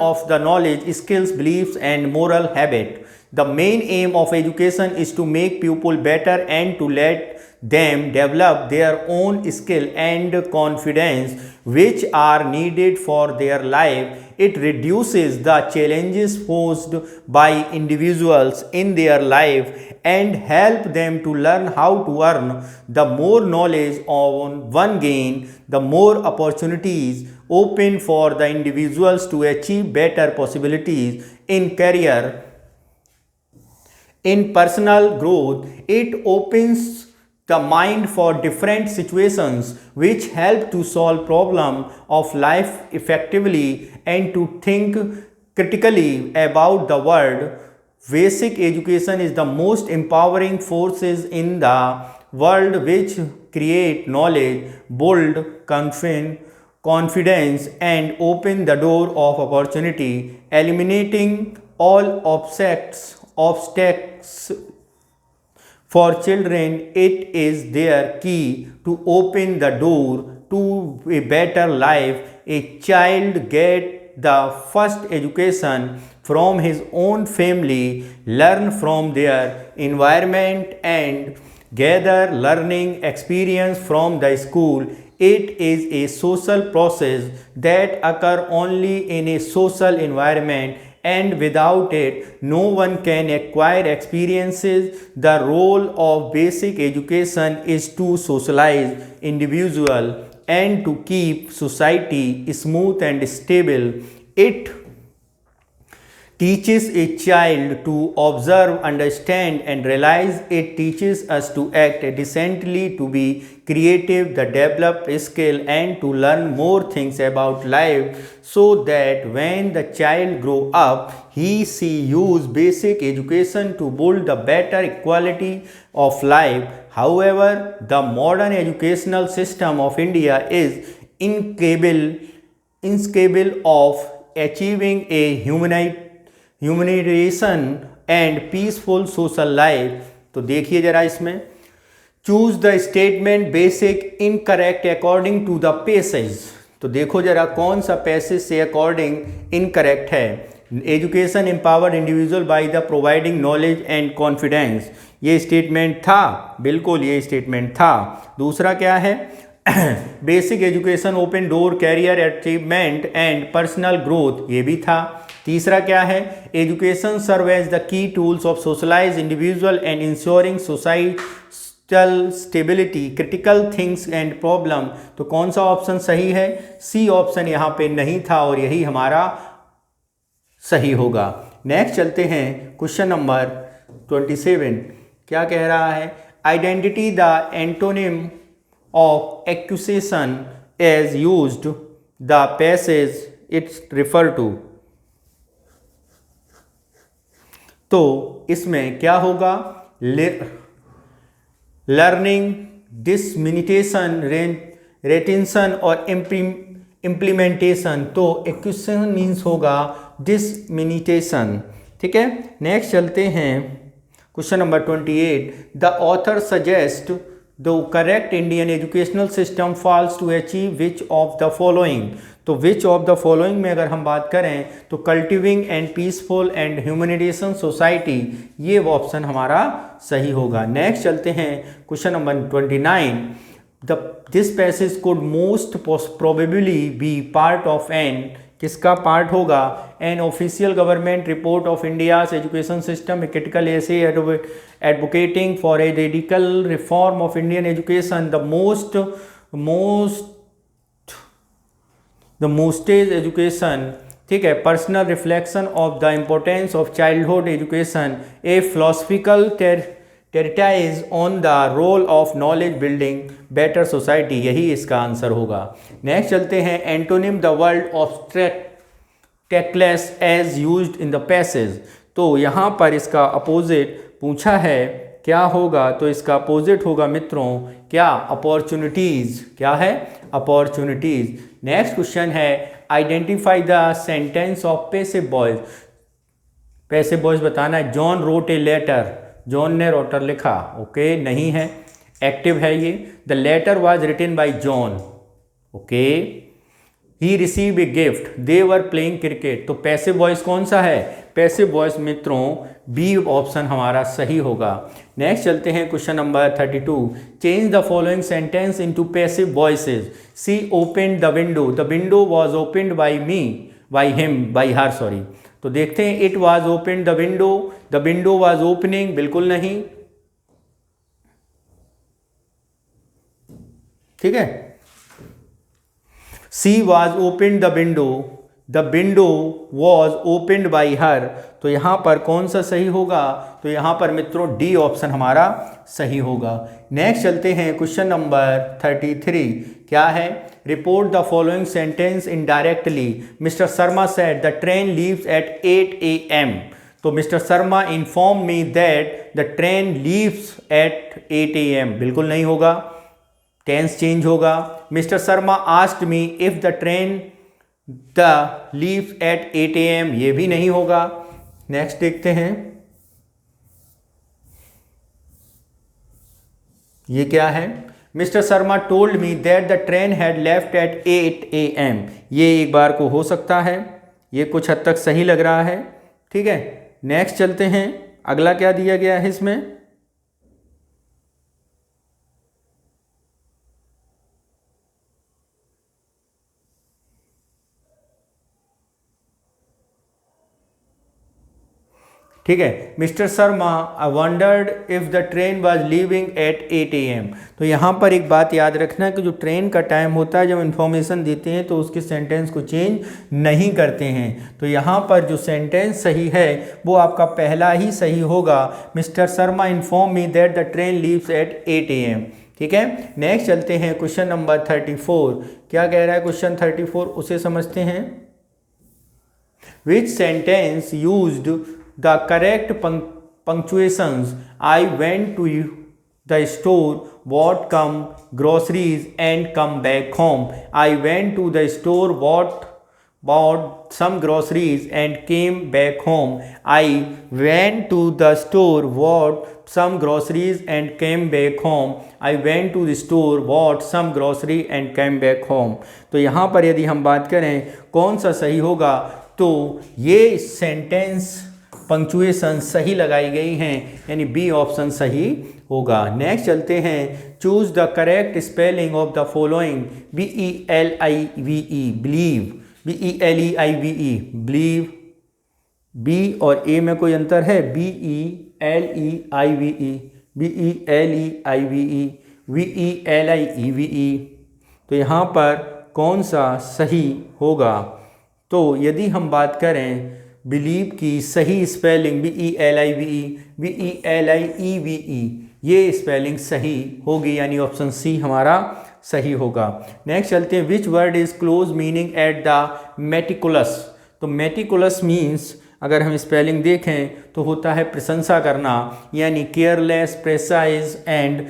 A: of the knowledge, skills, beliefs and moral habit. The main aim of education is to make people better and to let them develop their own skill and confidence which are needed for their life. It reduces the challenges posed by individuals in their life and help them to learn how to earn. The more knowledge one gain, the more opportunities open for the individuals to achieve better possibilities in career, in personal growth. It opens the mind for different situations which help to solve problem of life effectively and to think critically about the world. Basic education is the most empowering forces in the world which create knowledge, build confidence and open the door of opportunity, eliminating all obstacles for children. It is their key to open the door to a better life. A child gets the first education from his own family, learn from their environment and gather learning experience from the school. It is a social process that occurs only in a social environment, and without it no one can acquire experiences. The role of basic education is to socialize individual and to keep society smooth and stable. It teaches a child to observe, understand and realize. It teaches us to act decently, to be creative, to develop skill and to learn more things about life, so that when the child grow up she use basic education to build a better quality of life. However, the modern educational system of India is incapable of achieving a humanitarian and peaceful social life। तो देखिए जरा इसमें, choose the statement basic incorrect according to the passage. तो देखो जरा कौन सा passage से अकॉर्डिंग इनकरेक्ट है। Education empowered individual by the providing knowledge and confidence, ये स्टेटमेंट था, बिल्कुल ये स्टेटमेंट था। दूसरा क्या है, basic education open door career achievement and personal growth, ये भी था। तीसरा क्या है, education serve as the key tools of socialize individual and ensuring societal stability critical things and problem. तो कौन सा ऑप्शन सही है, सी ऑप्शन यहाँ पे नहीं था और यही हमारा सही होगा। नेक्स्ट चलते हैं क्वेश्चन नंबर 27। क्या कह रहा है, identity the antonym of accusation as used the passage its refer to. तो इसमें क्या होगा, लर्निंग, डिसमिनिटेशन, रेटेंशन और इम्प्लीमेंटेशन। तो एक्यूसेशन मीन्स होगा डिसमिनिटेशन। ठीक है, नेक्स्ट चलते हैं question number 28। The author suggest the correct Indian educational system falls to achieve which of the following. तो विच ऑफ द फॉलोइंग में अगर हम बात करें तो cultivating and peaceful and humanitarian society, ये ऑप्शन हमारा सही होगा। नेक्स्ट चलते हैं question number 29। This passage could most probably be part of an, किसका पार्ट होगा, an official government report of India's education system, a critical essay advocating for a radical reform of Indian education, the मोस्टेज education. ठीक है, personal reflection of the importance of childhood education, a philosophical treatise on the role of knowledge building better society, यही इसका answer होगा। Next चलते हैं, antonym the word obstructless as used in the passage. तो यहाँ पर इसका अपोजिट पूछा है, क्या होगा, तो इसका अपोजिट होगा मित्रों क्या, अपॉर्चुनिटीज। क्या है, अपॉर्चुनिटीज। नेक्स्ट क्वेश्चन है, identify the sentence of passive voice. Passive voice बताना है, John wrote a letter, John ने रोटर लिखा, ओके नहीं है, एक्टिव है ये। The letter was written by John, okay. He receive a gift, they were playing cricket. तो पैसिव वॉइस कौन सा है, पैसिव वॉइस मित्रों बी ऑप्शन हमारा सही होगा। नेक्स्ट चलते हैं question number 32। Change the following sentence into passive voices. She opened the window, the window was opened by me, by him, by her, sorry. तो देखते हैं, it was opened the window was opening, बिल्कुल नहीं। ठीक है, she was opened the window was opened by her. तो यहां पर कौन सा सही होगा, तो यहां पर मित्रों डी ऑप्शन हमारा सही होगा। नेक्स्ट चलते हैं क्वेश्चन नंबर 33। क्या है, report the following sentence indirectly. Mister Sharma said the train leaves eight 8 AM। तो mister Sharma inform me that the train leaves eight 8 AM, बिल्कुल नहीं होगा, टेंस चेंज होगा। Mister Sharma asked me if the train leaves eight 8 AM, ये भी नहीं होगा। Next देखते हैं, ये क्या है, mister Sharma told me that the train had left eight 8 AM। ये एक बार को हो सकता है, ये कुछ हद तक सही लग रहा है। ठीक है, नेक्स्ट चलते हैं, अगला क्या दिया गया है इसमें, ठीक है, mister Sharma I wondered if the train was leaving at 8 AM। तो यहाँ पर एक बात याद रखना कि जो ट्रेन का टाइम होता है, जब इन्फॉर्मेशन देते हैं तो उसके सेंटेंस को चेंज नहीं करते हैं। तो यहाँ पर जो सेंटेंस सही है वो आपका पहला ही सही होगा, mister Sharma inform me that the train leaves eight 8 AM। ठीक है, नेक्स्ट चलते हैं क्वेश्चन नंबर 34। क्या कह रहा है क्वेश्चन 34, उसे समझते हैं। विच sentence used the correct punctuations? I went to the store, bought groceries and come back home. I went to the store, bought bought some groceries and came back home. I went to the store, bought some groceries and came back home. I went to the store, bought some grocery and came back home. तो यहाँ पर यदि हम बात करें कौन सा सही होगा, तो ये सेंटेंस पंक्चुएशन सही लगाई गई हैं, यानी बी ऑप्शन सही होगा। नेक्स्ट चलते हैं, choose the correct spelling of the following. BELIVE believe, BELEIVE believe, B और ए में कोई अंतर है? BELEIVE, BELEIVE, VELIEVE। तो यहाँ पर कौन सा सही होगा? तो यदि हम बात करें बिलीव की सही स्पेलिंग BELIVE, BELIEVE, ये स्पेलिंग सही होगी, यानी ऑप्शन सी हमारा सही होगा। नेक्स्ट चलते हैं, which word is close meaning at the meticulous. तो मेटिकुलस मीन्स अगर हम स्पेलिंग देखें तो होता है प्रशंसा करना, यानी केयरलेस, प्रेसाइज एंड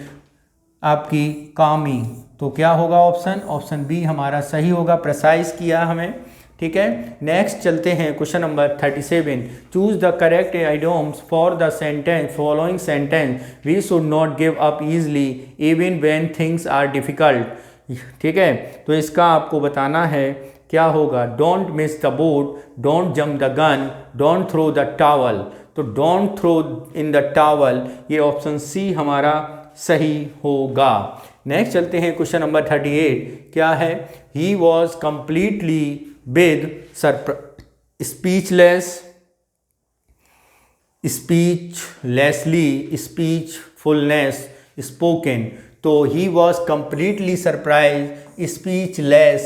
A: आपकी कामी। तो क्या होगा ऑप्शन? ऑप्शन बी हमारा सही होगा, प्रेसाइज किया हमें। ठीक है, नेक्स्ट चलते हैं question number 37। Choose the correct idioms for the sentence following sentence. We should not give up easily even when things are difficult. ठीक है, तो इसका आपको बताना है क्या होगा। Don't miss the boat, don't jump the gun, don't throw the towel. तो don't throw in the towel, ये ऑप्शन सी हमारा सही होगा। नेक्स्ट चलते हैं क्वेश्चन नंबर 38। क्या है? He was completely with speechlessly, speechfulness spoken। तो he was completely surprised, speechless,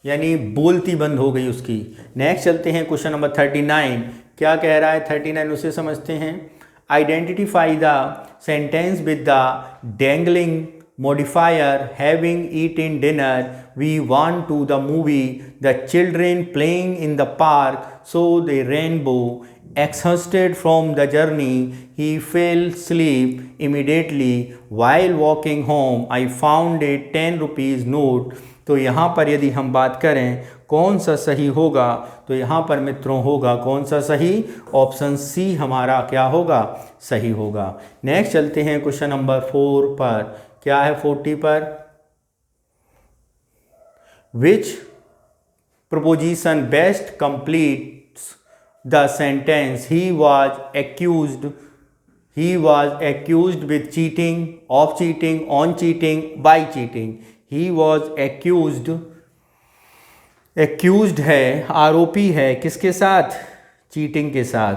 A: यानी बोलती बंद हो गई उसकी। नेक्स्ट चलते हैं क्वेश्चन नंबर 39। क्या कह रहा है 39, उसे समझते हैं। Identify the sentence with the dangling modifier, having eaten dinner, we went to the movie, the children playing in the park, saw the rainbow, exhausted from the journey, he fell asleep immediately, while walking home, I found a 10 rupees note। तो यहाँ पर यदि हम बात करें कौन सा सही होगा, तो यहाँ पर मित्रों होगा कौन सा सही? ऑप्शन सी हमारा क्या होगा? सही होगा। नेक्स्ट चलते हैं क्वेश्चन नंबर 4 पर। क्या है 40 पर? Which preposition best completes the sentence he was accused with cheating, of cheating, on cheating, by cheating. He was accused है, आरोपी है, किसके साथ? चीटिंग के साथ।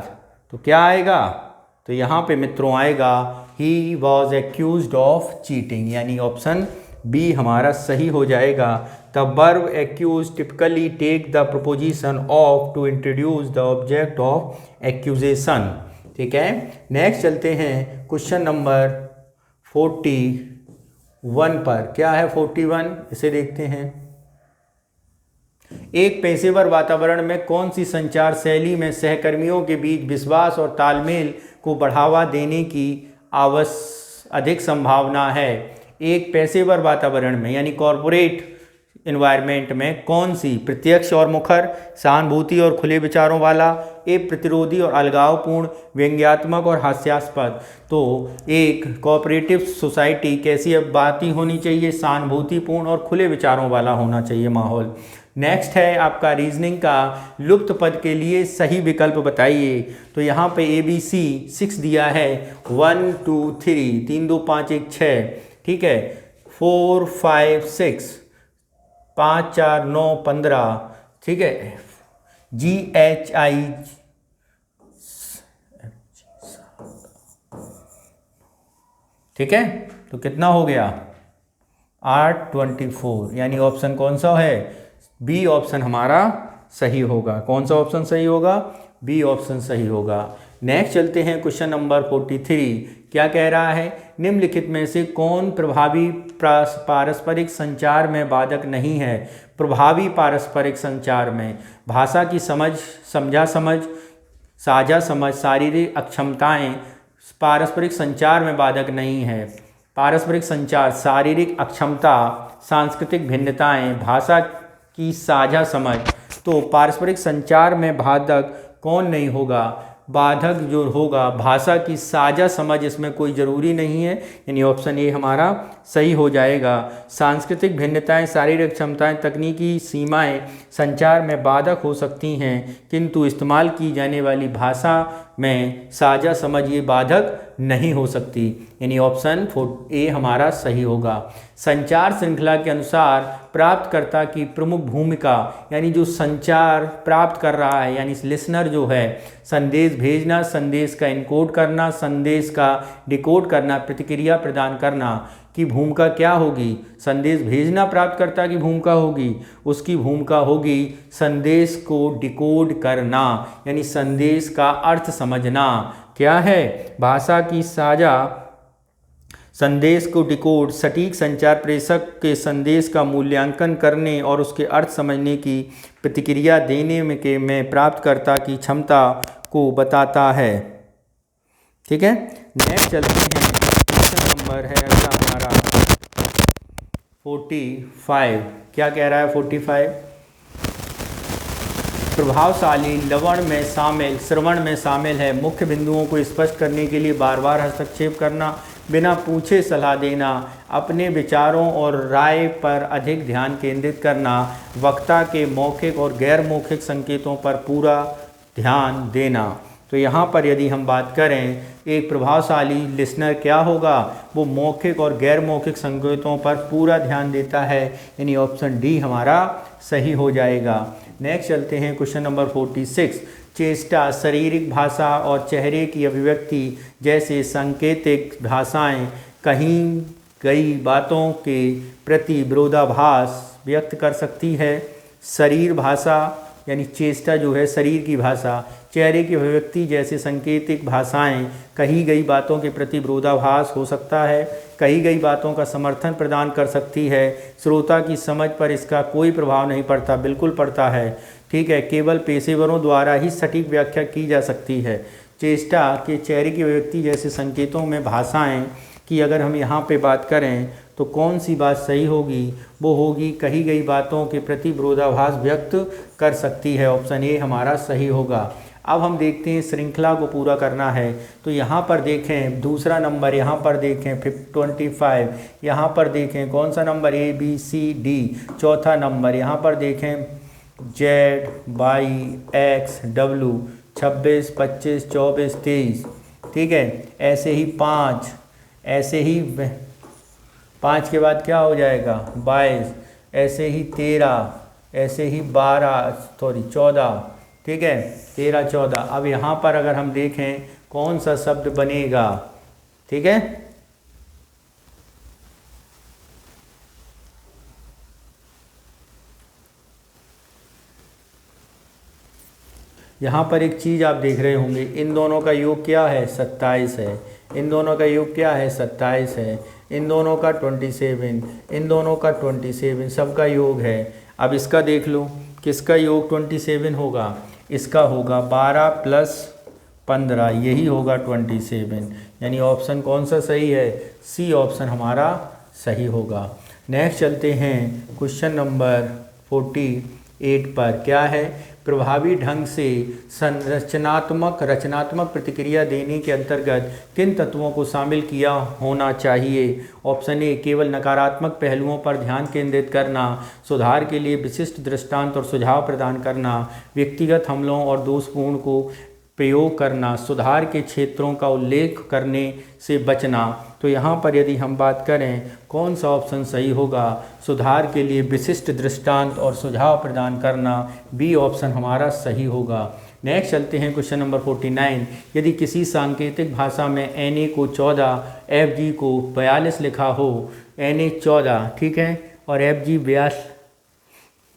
A: तो क्या आएगा? तो यहाँ पे मित्रों आएगा he was accused of cheating, यानी ऑप्शन बी हमारा सही हो जाएगा। The verb accuse typically take the preposition of to introduce the object of accusation. ठीक है, नेक्स्ट चलते हैं क्वेश्चन नंबर 41 पर। क्या है 41, इसे देखते हैं। एक पेशेवर वातावरण में कौन सी संचार शैली में सहकर्मियों के बीच विश्वास और तालमेल को बढ़ावा देने की अधिक संभावना है? एक पेशेवर वातावरण में यानी कॉरपोरेट एनवायरनमेंट में कौन सी? प्रत्यक्ष और मुखर, सहानुभूति और खुले विचारों वाला, एक प्रतिरोधी और अलगावपूर्ण, व्यंग्यात्मक और हास्यास्पद। तो एक कोऑपरेटिव सोसाइटी कैसी बातें होनी चाहिए? सहानुभूतिपूर्ण और खुले विचारों वाला होना चाहिए माहौल। नेक्स्ट है आपका रीजनिंग का, लुप्त पद के लिए सही विकल्प बताइए। तो यहाँ पे ABC 6 दिया है, 1 2 3, 3 2 5 1 6। ठीक है, 4 5 6, 5 4 9 15। ठीक है, GHI ठीक है, तो कितना हो गया? 8 24, यानी ऑप्शन कौन सा है? बी ऑप्शन हमारा सही होगा। कौन सा ऑप्शन सही होगा? बी ऑप्शन सही होगा। नेक्स्ट चलते हैं क्वेश्चन नंबर 43। क्या कह रहा है? निम्नलिखित में से कौन प्रभावी पारस्परिक संचार में बाधक नहीं है? प्रभावी पारस्परिक संचार में भाषा की समझ, साझा समझ, शारीरिक अक्षमताएं पारस्परिक संचार में बाधक नहीं है। पारस्परिक संचार, शारीरिक अक्षमता, सांस्कृतिक भिन्नताएं, भाषा की साझा समझ तो पारस्परिक संचार में बाधक कौन नहीं होगा? बाधक जो होगा भाषा की साझा समझ, इसमें कोई ज़रूरी नहीं है, यानी ऑप्शन ए हमारा सही हो जाएगा। सांस्कृतिक भिन्नताएं, शारीरिक क्षमताएं, तकनीकी सीमाएं संचार में बाधक हो सकती हैं, किंतु इस्तेमाल की जाने वाली भाषा में साझा समझ ये बाधक नहीं हो सकती, यानी ऑप्शन ए हमारा सही होगा। संचार श्रृंखला के अनुसार प्राप्तकर्ता की प्रमुख भूमिका, यानी जो संचार प्राप्त कर रहा है यानी लिसनर जो है, संदेश भेजना, संदेश का इनकोड करना, संदेश का डिकोड करना, प्रतिक्रिया प्रदान करना की भूमिका क्या होगी? संदेश भेजना प्राप्तकर्ता की भूमिका होगी, उसकी भूमिका होगी संदेश को डिकोड करना, यानी संदेश का अर्थ समझना। क्या है? भाषा की साझा संदेश को डिकोड, सटीक संचार प्रेषक के संदेश का मूल्यांकन करने और उसके अर्थ समझने की प्रतिक्रिया देने में प्राप्तकर्ता की क्षमता को बताता है। ठीक है, नेक्स्ट चलते हैं। क्वेश्चन नंबर है अगला हमारा 45। क्या कह रहा है 45? प्रभावशाली श्रवण में शामिल है मुख्य बिंदुओं को स्पष्ट करने के लिए बार बार हस्तक्षेप करना, बिना पूछे सलाह देना, अपने विचारों और राय पर अधिक ध्यान केंद्रित करना, वक्ता के मौखिक और गैर मौखिक संकेतों पर पूरा ध्यान देना। तो यहाँ पर यदि हम बात करें, एक प्रभावशाली लिसनर क्या होगा? वो मौखिक और गैर मौखिक संकेतों पर पूरा ध्यान देता है, यानी ऑप्शन डी हमारा सही हो जाएगा। नेक्स्ट चलते हैं क्वेश्चन नंबर 46। चेष्टा, शारीरिक भाषा और चेहरे की अभिव्यक्ति जैसे सांकेतिक भाषाएं कही गई बातों के प्रति विरोधाभास व्यक्त कर सकती है। शरीर भाषा यानी चेष्टा जो है शरीर की भाषा, चेहरे की अभिव्यक्ति जैसे सांकेतिक भाषाएं कही गई बातों के प्रति विरोधाभास हो सकता है, कही गई बातों का समर्थन प्रदान कर सकती है। श्रोता की समझ पर इसका कोई प्रभाव नहीं पड़ता, बिल्कुल पड़ता है। ठीक है, केवल पेशेवरों द्वारा ही सटीक व्याख्या की जा सकती है। चेष्टा के चेहरे की अभिव्यक्ति जैसे संकेतों में भाषाएं की अगर हम यहाँ पे बात करें तो कौन सी बात सही होगी? वो होगी कही गई बातों के प्रति विरोधाभास व्यक्त कर सकती है, ऑप्शन ए हमारा सही होगा। अब हम देखते हैं श्रृंखला को पूरा करना है, तो यहाँ पर देखें दूसरा नंबर, यहाँ पर देखें 25, यहाँ पर देखें कौन सा नंबर ABCD, चौथा नंबर यहाँ पर देखें ZYXW, 26, 25, 24, 23। ठीक है, ऐसे ही 5, ऐसे ही 5 के बाद क्या हो जाएगा 22, ऐसे ही 13, ऐसे ही 14। ठीक है, 13, 14। अब यहाँ पर अगर हम देखें कौन सा शब्द बनेगा? ठीक है, यहाँ पर एक चीज़ आप देख रहे होंगे, इन दोनों का योग क्या है 27 है, इन दोनों का योग क्या है 27 है, इन दोनों का 27, इन दोनों का 27, सबका योग है। अब इसका देख लो, किसका योग 27 होगा? इसका होगा 12 + 15, यही होगा 27, यानी ऑप्शन कौन सा सही है? सी ऑप्शन हमारा सही होगा। नेक्स्ट चलते हैं क्वेश्चन नंबर 48 पर। क्या है? प्रभावी ढंग से रचनात्मक प्रतिक्रिया देने के अंतर्गत किन तत्वों को शामिल किया होना चाहिए? ऑप्शन ए केवल नकारात्मक पहलुओं पर ध्यान केंद्रित करना, सुधार के लिए विशिष्ट दृष्टांत और सुझाव प्रदान करना, व्यक्तिगत हमलों और दोषपूर्ण को प्रयोग करना, सुधार के क्षेत्रों का उल्लेख करने से बचना। तो यहाँ पर यदि हम बात करें कौन सा ऑप्शन सही होगा? सुधार के लिए विशिष्ट दृष्टांत और सुझाव प्रदान करना, बी ऑप्शन हमारा सही होगा। नेक्स्ट चलते हैं क्वेश्चन नंबर 49। यदि किसी सांकेतिक भाषा में NA को 14, FG को 42 लिखा हो, NA 14 ठीक है और FG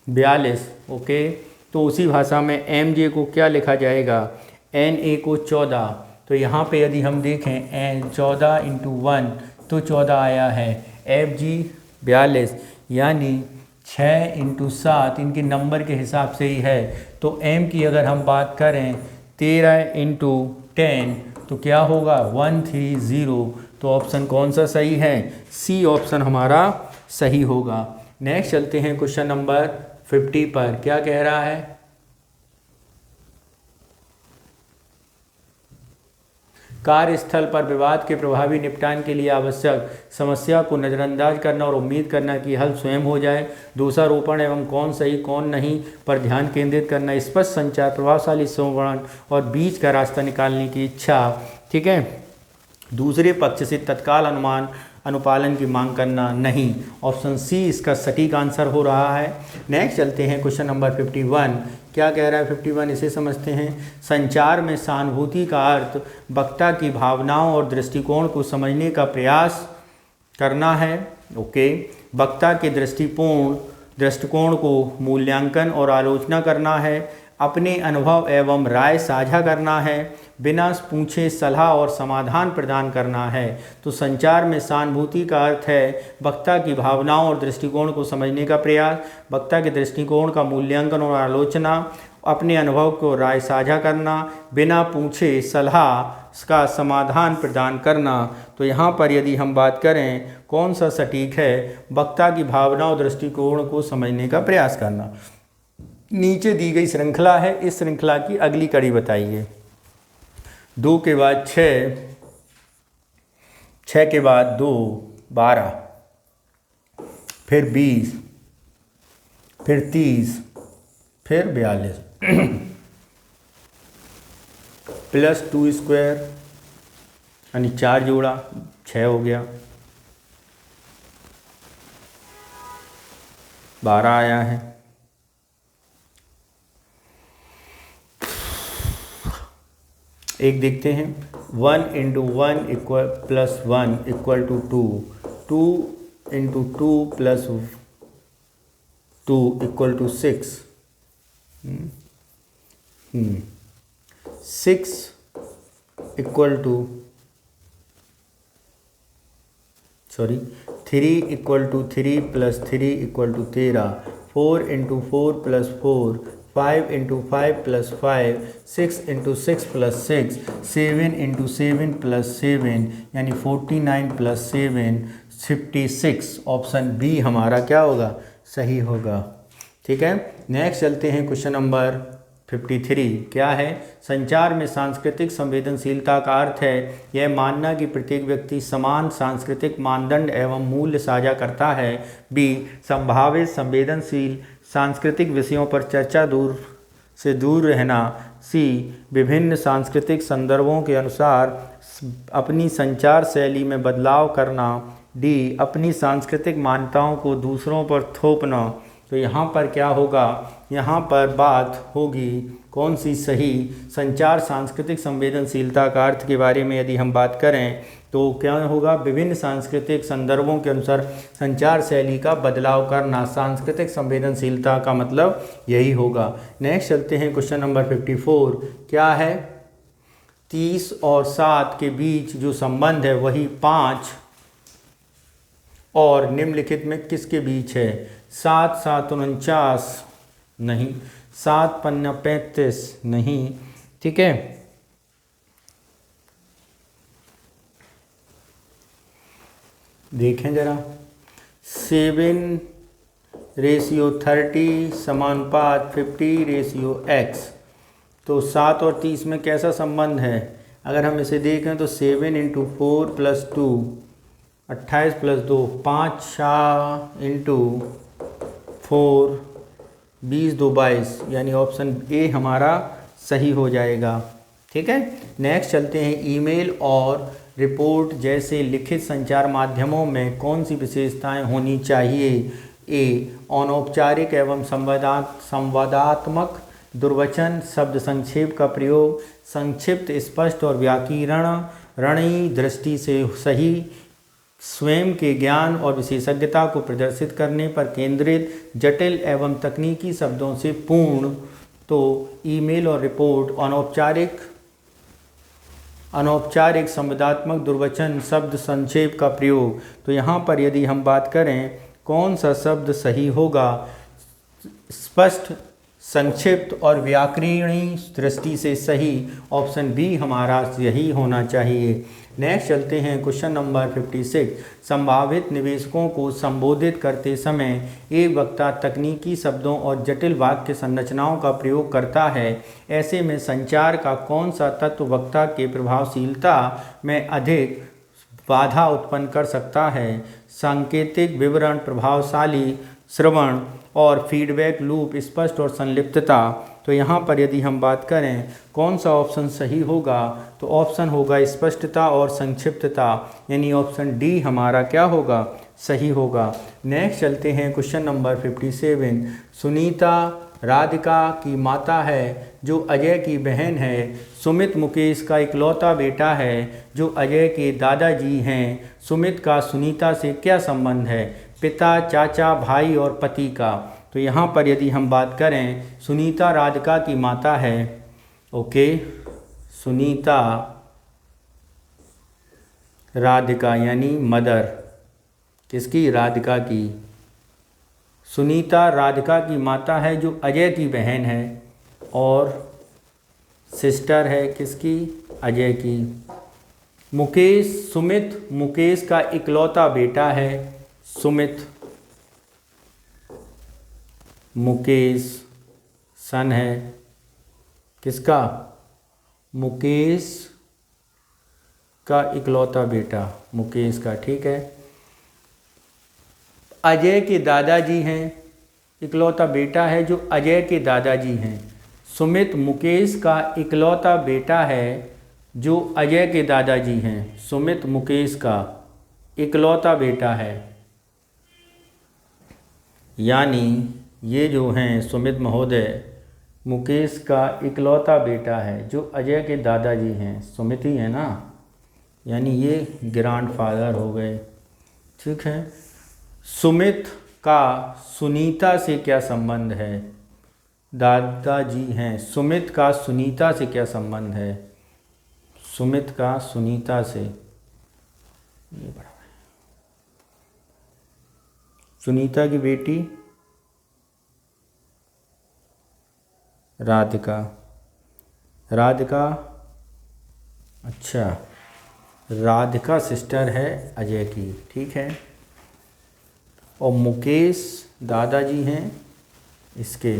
A: 42 ओके, तो उसी भाषा में MJ को क्या लिखा जाएगा? NA को 14। तो यहाँ पे यदि हम देखें 14 × 1 तो 14 आया है, FG 42 यानी 6 × 7 इनके नंबर के हिसाब से ही है। तो M की अगर हम बात करें 13 × 10 तो क्या होगा 130। तो ऑप्शन कौन सा सही है? सी ऑप्शन हमारा सही होगा। नेक्स्ट चलते हैं क्वेश्चन नंबर 50 पर। क्या कह रहा है? कार्यस्थल पर विवाद के प्रभावी निपटान के लिए आवश्यक समस्या को नज़रअंदाज करना और उम्मीद करना कि हल स्वयं हो जाए। दोषारोपण एवं कौन सही कौन नहीं पर ध्यान केंद्रित करना, स्पष्ट संचार, प्रभावशाली संवाद और बीच का रास्ता निकालने की इच्छा। ठीक है, दूसरे पक्ष से तत्काल अनुपालन की मांग करना नहीं। ऑप्शन सी इसका सटीक आंसर हो रहा है। नेक्स्ट चलते हैं क्वेश्चन नंबर 51। क्या कह रहा है 51, इसे समझते हैं। संचार में सहानुभूति का अर्थ वक्ता की भावनाओं और दृष्टिकोण को समझने का प्रयास करना है। ओके, वक्ता के दृष्टिकोण को मूल्यांकन और आलोचना करना है, अपने अनुभव एवं राय साझा करना है, बिना पूछे सलाह और समाधान प्रदान करना है। तो संचार में सहानुभूति का अर्थ है वक्ता की भावनाओं और दृष्टिकोण को समझने का प्रयास, वक्ता के दृष्टिकोण का मूल्यांकन और आलोचना, अपने अनुभव को राय साझा करना, बिना पूछे सलाह का समाधान प्रदान करना। तो यहाँ पर यदि हम बात करें कौन सा सटीक है, वक्ता की भावना और दृष्टिकोण को समझने का प्रयास करना। नीचे दी गई श्रृंखला है, इस श्रृंखला की अगली कड़ी बताइए। 2 के बाद 6, 6 के बाद 2 12, फिर 20, फिर 30, फिर 42 प्लस 2 स्क्वायर यानी 4 जोड़ा 6 हो गया, 12 आया है। एक देखते हैं, 1 × 1 equal plus 1 equal to 2, 2 × 2 plus 2 equal to 6, 6 equal to 3 equal to 3 plus 3 equal to 13, 4 × 4 plus 4, 5 × 5 plus 5, 6 × 6 plus 6, 7 × 7 plus 7 यानी 49 प्लस 7 56। ऑप्शन बी हमारा क्या होगा, सही होगा। ठीक है, नेक्स्ट चलते हैं क्वेश्चन नंबर 53। क्या है, संचार में सांस्कृतिक संवेदनशीलता का अर्थ है यह मानना कि प्रत्येक व्यक्ति समान सांस्कृतिक मानदंड एवं मूल्य साझा करता है। बी, संभावित संवेदनशील सांस्कृतिक विषयों पर चर्चा दूर रहना। सी, विभिन्न सांस्कृतिक संदर्भों के अनुसार अपनी संचार शैली में बदलाव करना। डी, अपनी सांस्कृतिक मान्यताओं को दूसरों पर थोपना। तो यहाँ पर क्या होगा, यहाँ पर बात होगी कौन सी सही। संचार सांस्कृतिक संवेदनशीलता का अर्थ के बारे में यदि हम बात करें तो क्या होगा, विभिन्न सांस्कृतिक संदर्भों के अनुसार संचार शैली का बदलाव करना। सांस्कृतिक संवेदनशीलता का मतलब यही होगा। नेक्स्ट चलते हैं क्वेश्चन नंबर 54। क्या है, 30 और 7 के बीच जो संबंध है वही 5 और निम्नलिखित में किसके बीच है। 7 × 7 = 49 नहीं, 7 × 5 = 35 नहीं। ठीक है, देखें जरा, 7:30 समानुपात 50:x। तो 7 और 30 में कैसा संबंध है, अगर हम इसे देखें तो 7 × 4 + 2 28 + 2 5 × 4 20 2 22 यानी ऑप्शन ए हमारा सही हो जाएगा। ठीक है, नेक्स्ट चलते हैं, ईमेल और रिपोर्ट जैसे लिखित संचार माध्यमों में कौन सी विशेषताएं होनी चाहिए। ए, अनौपचारिक एवं संवादात्मक दुर्वचन शब्द संक्षेप का प्रयोग, संक्षिप्त स्पष्ट और व्याकरणीय दृष्टि से सही, स्वयं के ज्ञान और विशेषज्ञता को प्रदर्शित करने पर केंद्रित, जटिल एवं तकनीकी शब्दों से पूर्ण। तो ईमेल और रिपोर्ट अनौपचारिक संवादात्मक दुर्वचन शब्द संक्षेप का प्रयोग। तो यहाँ पर यदि हम बात करें कौन सा शब्द सही होगा, स्पष्ट, संक्षिप्त और व्याकरणीय दृष्टि से सही, ऑप्शन बी हमारा यही होना चाहिए। नेक्स्ट चलते हैं क्वेश्चन नंबर 56। संभावित निवेशकों को संबोधित करते समय एक वक्ता तकनीकी शब्दों और जटिल वाक्य संरचनाओं का प्रयोग करता है। ऐसे में संचार का कौन सा तत्व वक्ता के प्रभावशीलता में अधिक बाधा उत्पन्न कर सकता है? सांकेतिक विवरण, प्रभावशाली श्रवण और फीडबैक लूप, स्पष्ट और संलिप्तता। तो यहाँ पर यदि हम बात करें कौन सा ऑप्शन सही होगा, तो ऑप्शन होगा स्पष्टता और संक्षिप्तता, यानी ऑप्शन डी हमारा क्या होगा, सही होगा। नेक्स्ट चलते हैं क्वेश्चन नंबर 57। सुनीता राधिका की माता है जो अजय की बहन है। सुमित मुकेश का इकलौता बेटा है जो अजय के दादाजी हैं। सुमित का सुनीता से क्या संबंध है? पिता, चाचा, भाई और पति का। तो यहाँ पर यदि हम बात करें सुनीता राधिका की माता है, ओके, सुनीता राधिका यानी मदर, किसकी? राधिका की। सुनीता राधिका की माता है जो अजय की बहन है और सिस्टर है किसकी? अजय की। मुकेश, सुमित मुकेश का इकलौता बेटा है। सुमित मुकेश सन है किसका? मुकेश का इकलौता बेटा, मुकेश का, ठीक है। अजय के दादाजी हैं, इकलौता बेटा है जो अजय के दादाजी हैं। सुमित मुकेश का इकलौता बेटा है जो अजय के दादाजी हैं। सुमित मुकेश का इकलौता बेटा है, यानी ये जो हैं सुमित महोदय मुकेश का इकलौता बेटा है जो अजय के दादाजी हैं। सुमित ही है ना, यानी ये ग्रैंडफादर हो गए, ठीक है। सुमित का सुनीता से क्या संबंध है? दादाजी हैं। सुमित का सुनीता से क्या संबंध है? सुमित का सुनीता से, ये बड़ा है, सुनीता की बेटी राधिका। राधिका, अच्छा, राधिका सिस्टर है अजय की, ठीक है। और मुकेश दादाजी हैं इसके,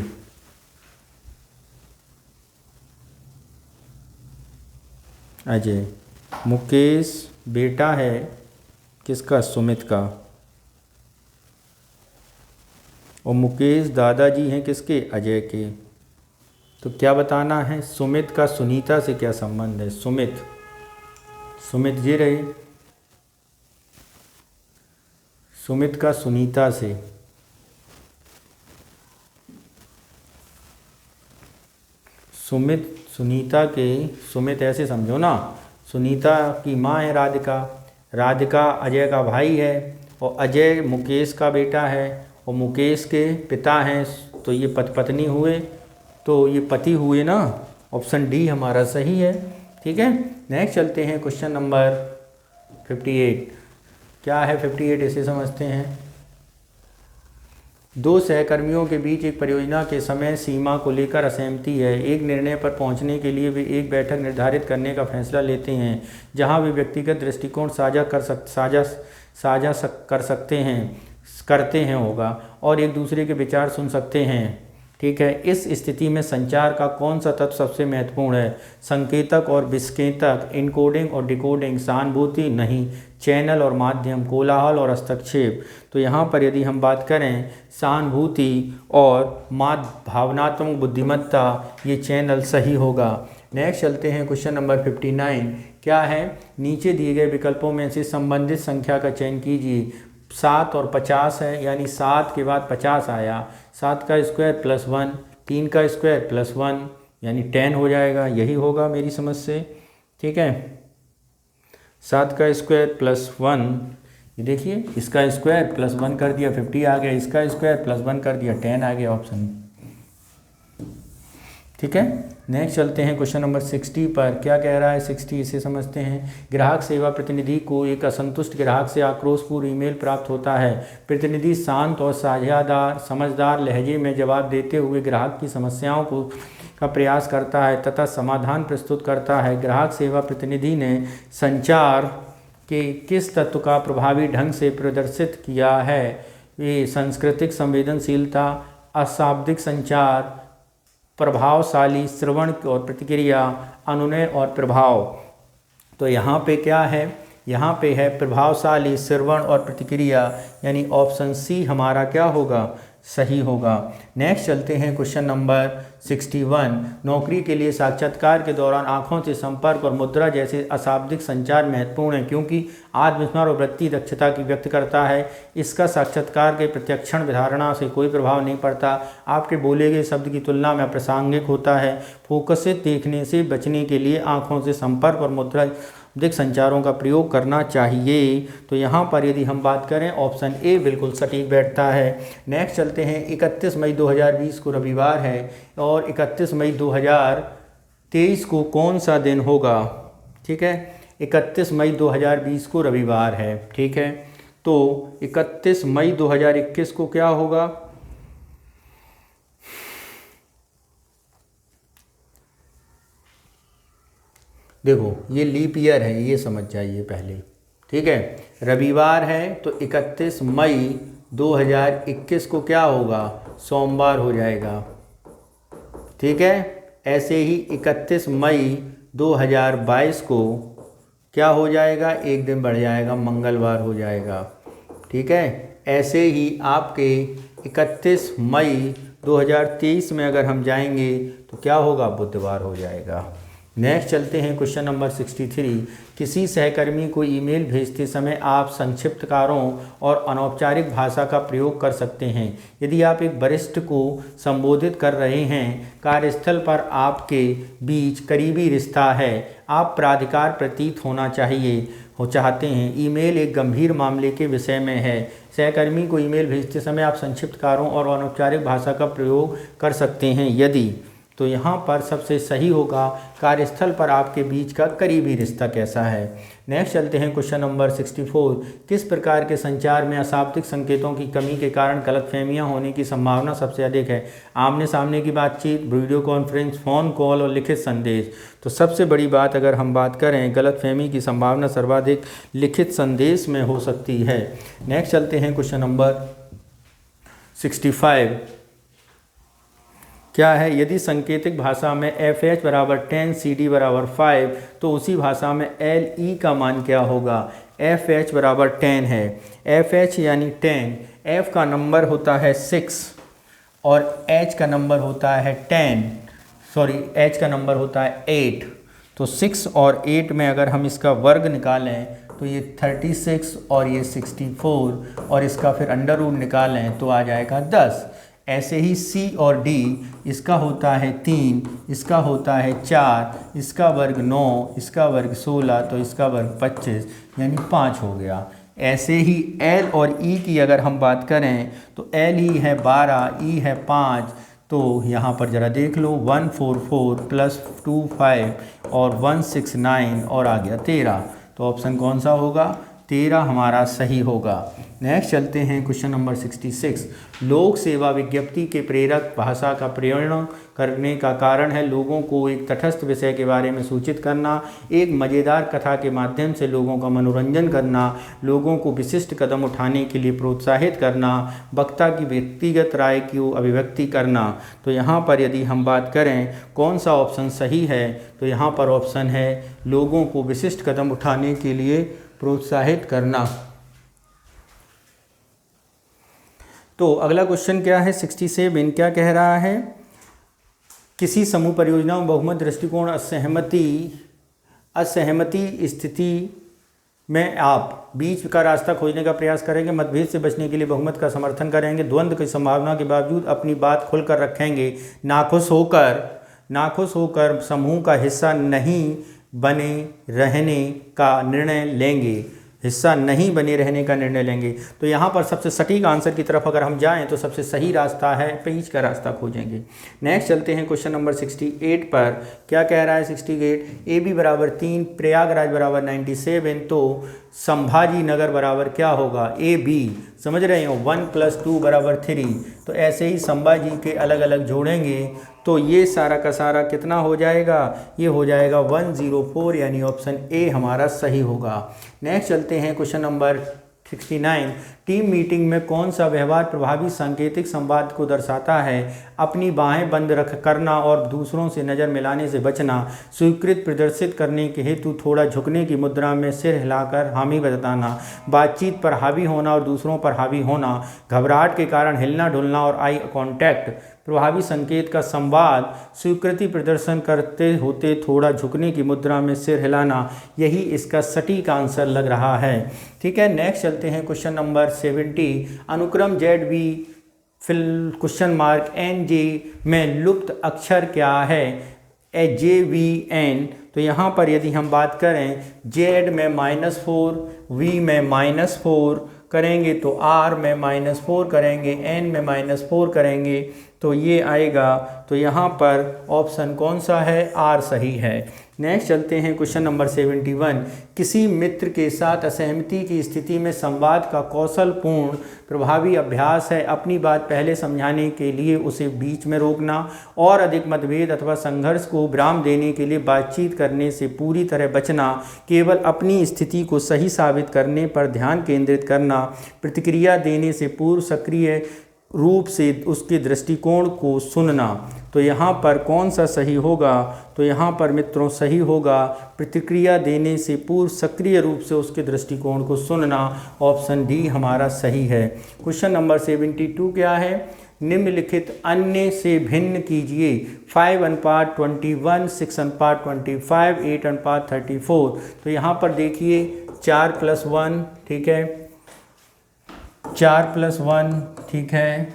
A: अजय। मुकेश बेटा है किसका? सुमित का। और मुकेश दादाजी हैं किसके? अजय के। तो क्या बताना है? सुमित का सुनीता से क्या संबंध है? सुमित, सुमित जी रहे, सुमित का सुनीता से, सुमित सुनीता के, सुमित ऐसे समझो ना, सुनीता की माँ है राधिका, राधिका अजय का भाई है और अजय मुकेश का बेटा है और मुकेश के पिता हैं, तो ये पत्नी हुए, तो ये पति हुए ना। ऑप्शन डी हमारा सही है, ठीक है। नेक्स्ट चलते हैं क्वेश्चन नंबर 58। क्या है 58, इसे समझते हैं। दो सहकर्मियों के बीच एक परियोजना के समय सीमा को लेकर असहमति है। एक निर्णय पर पहुंचने के लिए वे एक बैठक निर्धारित करने का फैसला लेते हैं जहां वे व्यक्तिगत दृष्टिकोण साझा कर सकते हैं होगा और एक दूसरे के विचार सुन सकते हैं, ठीक है। इस स्थिति में संचार का कौन सा तत्व सबसे महत्वपूर्ण है? संकेतक और विसंकेतक, इनकोडिंग और डिकोडिंग, सहानुभूति नहीं, चैनल और माध्यम, कोलाहल और हस्तक्षेप। तो यहाँ पर यदि हम बात करें सहानुभूति और भावनात्मक बुद्धिमत्ता, ये चैनल सही होगा। नेक्स्ट चलते हैं क्वेश्चन नंबर 59। क्या है? नीचे दिए गए विकल्पों में से संबंधित संख्या का चयन कीजिए। 7 और 50 है, यानी 7 के बाद 50 आया, 7 का स्क्वायर प्लस 1, 3 का स्क्वायर प्लस 1, यानी 10 हो जाएगा। यही होगा मेरी समझ से, ठीक है। 7 का स्क्वायर प्लस 1, ये देखिए, इसका स्क्वायर प्लस 1 कर दिया 50 आ गया, इसका स्क्वायर प्लस 1 कर दिया 10 आ गया ऑप्शन, ठीक है। नेक्स्ट चलते हैं क्वेश्चन नंबर 60 पर। क्या कह रहा है 60, इसे समझते हैं। ग्राहक सेवा प्रतिनिधि को एक असंतुष्ट ग्राहक से आक्रोशपूर्ण ईमेल प्राप्त होता है। प्रतिनिधि शांत और समझदार लहजे में जवाब देते हुए ग्राहक की समस्याओं को का प्रयास करता है तथा समाधान प्रस्तुत करता है। ग्राहक सेवा प्रतिनिधि ने संचार के किस तत्व का प्रभावी ढंग से प्रदर्शित किया है? ये सांस्कृतिक संवेदनशीलता, अशाब्दिक संचार, प्रभावशाली श्रवण और प्रतिक्रिया, अनुनय और प्रभाव। तो यहाँ पे क्या है? यहाँ पे है प्रभावशाली श्रवण और प्रतिक्रिया, यानी ऑप्शन सी हमारा क्या होगा? सही होगा। नेक्स्ट चलते हैं क्वेश्चन नंबर 61। नौकरी के लिए साक्षात्कार के दौरान आंखों से संपर्क और मुद्रा जैसे अशाब्दिक संचार महत्वपूर्ण है क्योंकि आत्मविस्मरण और वृत्ति दक्षता की व्यक्त करता है। इसका साक्षात्कार के प्रत्यक्षण धारणा से कोई प्रभाव नहीं पड़ता। आपके बोले गए शब्द की तुलना में अप्रासंगिक होता है। फोकसित देखने से बचने के लिए आंखों से संपर्क और मुद्रा दिक संचारों का प्रयोग करना चाहिए। तो यहाँ पर यदि हम बात करें ऑप्शन ए बिल्कुल सटीक बैठता है। नेक्स्ट चलते हैं 31 मई 2020 को रविवार है और 31 मई 2023 को कौन सा दिन होगा? ठीक है, 31 मई 2020 को रविवार है। ठीक है, तो 31 मई 2021 को क्या होगा? देखो ये लीप ईयर है, ये समझ जाइए पहले। ठीक है, रविवार है तो 31 मई 2021 को क्या होगा? सोमवार हो जाएगा। ठीक है, ऐसे ही 31 मई 2022 को क्या हो जाएगा? एक दिन बढ़ जाएगा, मंगलवार हो जाएगा। ठीक है, ऐसे ही आपके 31 मई 2023 में अगर हम जाएंगे तो क्या होगा? बुधवार हो जाएगा। नेक्स्ट चलते हैं क्वेश्चन नंबर 63। किसी सहकर्मी को ईमेल भेजते समय आप संक्षिप्तकारों और अनौपचारिक भाषा का प्रयोग कर सकते हैं। यदि आप एक वरिष्ठ को संबोधित कर रहे हैं, कार्यस्थल पर आपके बीच करीबी रिश्ता है, आप प्राधिकार प्रतीत होना चाहते हैं, ईमेल एक गंभीर मामले के विषय में है, सहकर्मी को ईमेल भेजते समय आप संक्षिप्तकारों और अनौपचारिक भाषा का प्रयोग कर सकते हैं यदि। तो यहाँ पर सबसे सही होगा कार्यस्थल पर आपके बीच का करीबी रिश्ता कैसा है। नेक्स्ट चलते हैं क्वेश्चन नंबर 64। किस प्रकार के संचार में अशाब्दिक संकेतों की कमी के कारण गलतफहमियां होने की संभावना सबसे अधिक है? आमने सामने की बातचीत, वीडियो कॉन्फ्रेंस, फ़ोन कॉल और लिखित संदेश। तो सबसे बड़ी बात अगर हम बात करें, गलतफहमी की संभावना सर्वाधिक लिखित संदेश में हो सकती है। नेक्स्ट चलते हैं क्वेश्चन नंबर 65। क्या है? यदि सांकेतिक भाषा में FH बराबर 10 CD बराबर 5 तो उसी भाषा में LE का मान क्या होगा? FH बराबर 10 है, FH यानी 10, F का नंबर होता है 6 और H का नंबर होता है 8 तो 6 और 8 में अगर हम इसका वर्ग निकालें तो ये 36 और ये 64 और इसका फिर अंडर रूट निकालें तो आ जाएगा 10। ऐसे ही C और D, इसका होता है 3, इसका होता है 4, इसका वर्ग 9, इसका वर्ग 16 तो इसका वर्ग 25 यानी 5 हो गया। ऐसे ही L और E की अगर हम बात करें तो L ही है 12, E है 5, तो यहाँ पर ज़रा देख लो 144 प्लस 25 और 169 और आ गया 13। तो ऑप्शन कौन सा होगा? 13 हमारा सही होगा। नेक्स्ट चलते हैं क्वेश्चन नंबर 66। लोक सेवा विज्ञप्ति के प्रेरक भाषा का प्रयोग करने का कारण है लोगों को एक तटस्थ विषय के बारे में सूचित करना, एक मज़ेदार कथा के माध्यम से लोगों का मनोरंजन करना, लोगों को विशिष्ट कदम उठाने के लिए प्रोत्साहित करना, वक्ता की व्यक्तिगत राय की अभिव्यक्ति करना। तो यहाँ पर यदि हम बात करें कौन सा ऑप्शन सही है, तो यहाँ पर ऑप्शन है लोगों को विशिष्ट कदम उठाने के लिए प्रोत्साहित करना। तो अगला क्वेश्चन क्या है? 67 क्या कह रहा है? किसी समूह परियोजना में बहुमत दृष्टिकोण असहमति स्थिति में आप बीच का रास्ता खोजने का प्रयास करेंगे, मतभेद से बचने के लिए बहुमत का समर्थन करेंगे, द्वंद्व की संभावना के बावजूद अपनी बात खुलकर रखेंगे, नाखुश होकर समूह का हिस्सा नहीं बने रहने का निर्णय लेंगे। तो यहाँ पर सबसे सटीक आंसर की तरफ अगर हम जाएं तो सबसे सही रास्ता है बीच का रास्ता खोजेंगे। नेक्स्ट चलते हैं क्वेश्चन नंबर 68 पर। क्या कह रहा है 68? AB बराबर 3, प्रयागराज बराबर 97, तो संभाजी नगर बराबर क्या होगा, ए बी, समझ रहे हो, 1 + 2 = 3। तो ऐसे ही संभाजी के अलग अलग जोड़ेंगे तो ये सारा का सारा कितना हो जाएगा, ये हो जाएगा 104, यानी ऑप्शन ए हमारा सही होगा। नेक्स्ट चलते हैं क्वेश्चन नंबर 69। टीम मीटिंग में कौन सा व्यवहार प्रभावी सांकेतिक संवाद को दर्शाता है। अपनी बाहें बंद रख करना और दूसरों से नज़र मिलाने से बचना, स्वीकृत प्रदर्शित करने के हेतु थोड़ा झुकने की मुद्रा में सिर हिलाकर हामी बताना, बातचीत पर हावी होना और दूसरों पर हावी होना, घबराहट के कारण हिलना डुलना और आई कॉन्टैक्ट। प्रभावी संकेत का संवाद, स्वीकृति प्रदर्शन करते होते थोड़ा झुकने की मुद्रा में सिर हिलाना, यही इसका सटीक आंसर लग रहा है। ठीक है, नेक्स्ट चलते हैं क्वेश्चन नंबर 70। अनुक्रम Z B fill question mark N J में लुप्त अक्षर क्या है, JVN। तो यहाँ पर यदि हम बात करें जेड में -4, वी में -4 करेंगे तो आर में -4 करेंगे, एन में -4 करेंगे तो ये आएगा। तो यहाँ पर ऑप्शन कौन सा है, आर सही है। नेक्स्ट चलते हैं क्वेश्चन नंबर 71। किसी मित्र के साथ असहमति की स्थिति में संवाद का कौशलपूर्ण प्रभावी अभ्यास है अपनी बात पहले समझाने के लिए उसे बीच में रोकना और अधिक मतभेद अथवा संघर्ष को विराम देने के लिए बातचीत करने से पूरी तरह बचना, केवल अपनी स्थिति को सही साबित करने पर ध्यान केंद्रित करना, प्रतिक्रिया देने से पूर्व सक्रिय रूप से उसके दृष्टिकोण को सुनना। तो यहाँ पर कौन सा सही होगा, तो यहाँ पर मित्रों सही होगा प्रतिक्रिया देने से पूर्व सक्रिय रूप से उसके दृष्टिकोण को सुनना, ऑप्शन डी हमारा सही है। क्वेश्चन नंबर 72 क्या है, निम्नलिखित अन्य से भिन्न कीजिए 5/21, 6/25, 8/34। तो यहाँ पर देखिए 4 + 1, ठीक है, 4 + 1, ठीक है,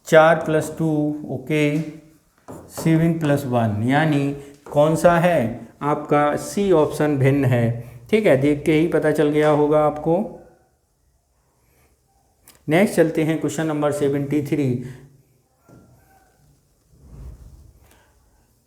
A: 4 + 2, ओके, 7 + 1, यानी कौन सा है आपका सी ऑप्शन भिन्न है। ठीक है, देख के ही पता चल गया होगा आपको। नेक्स्ट चलते हैं क्वेश्चन नंबर 73।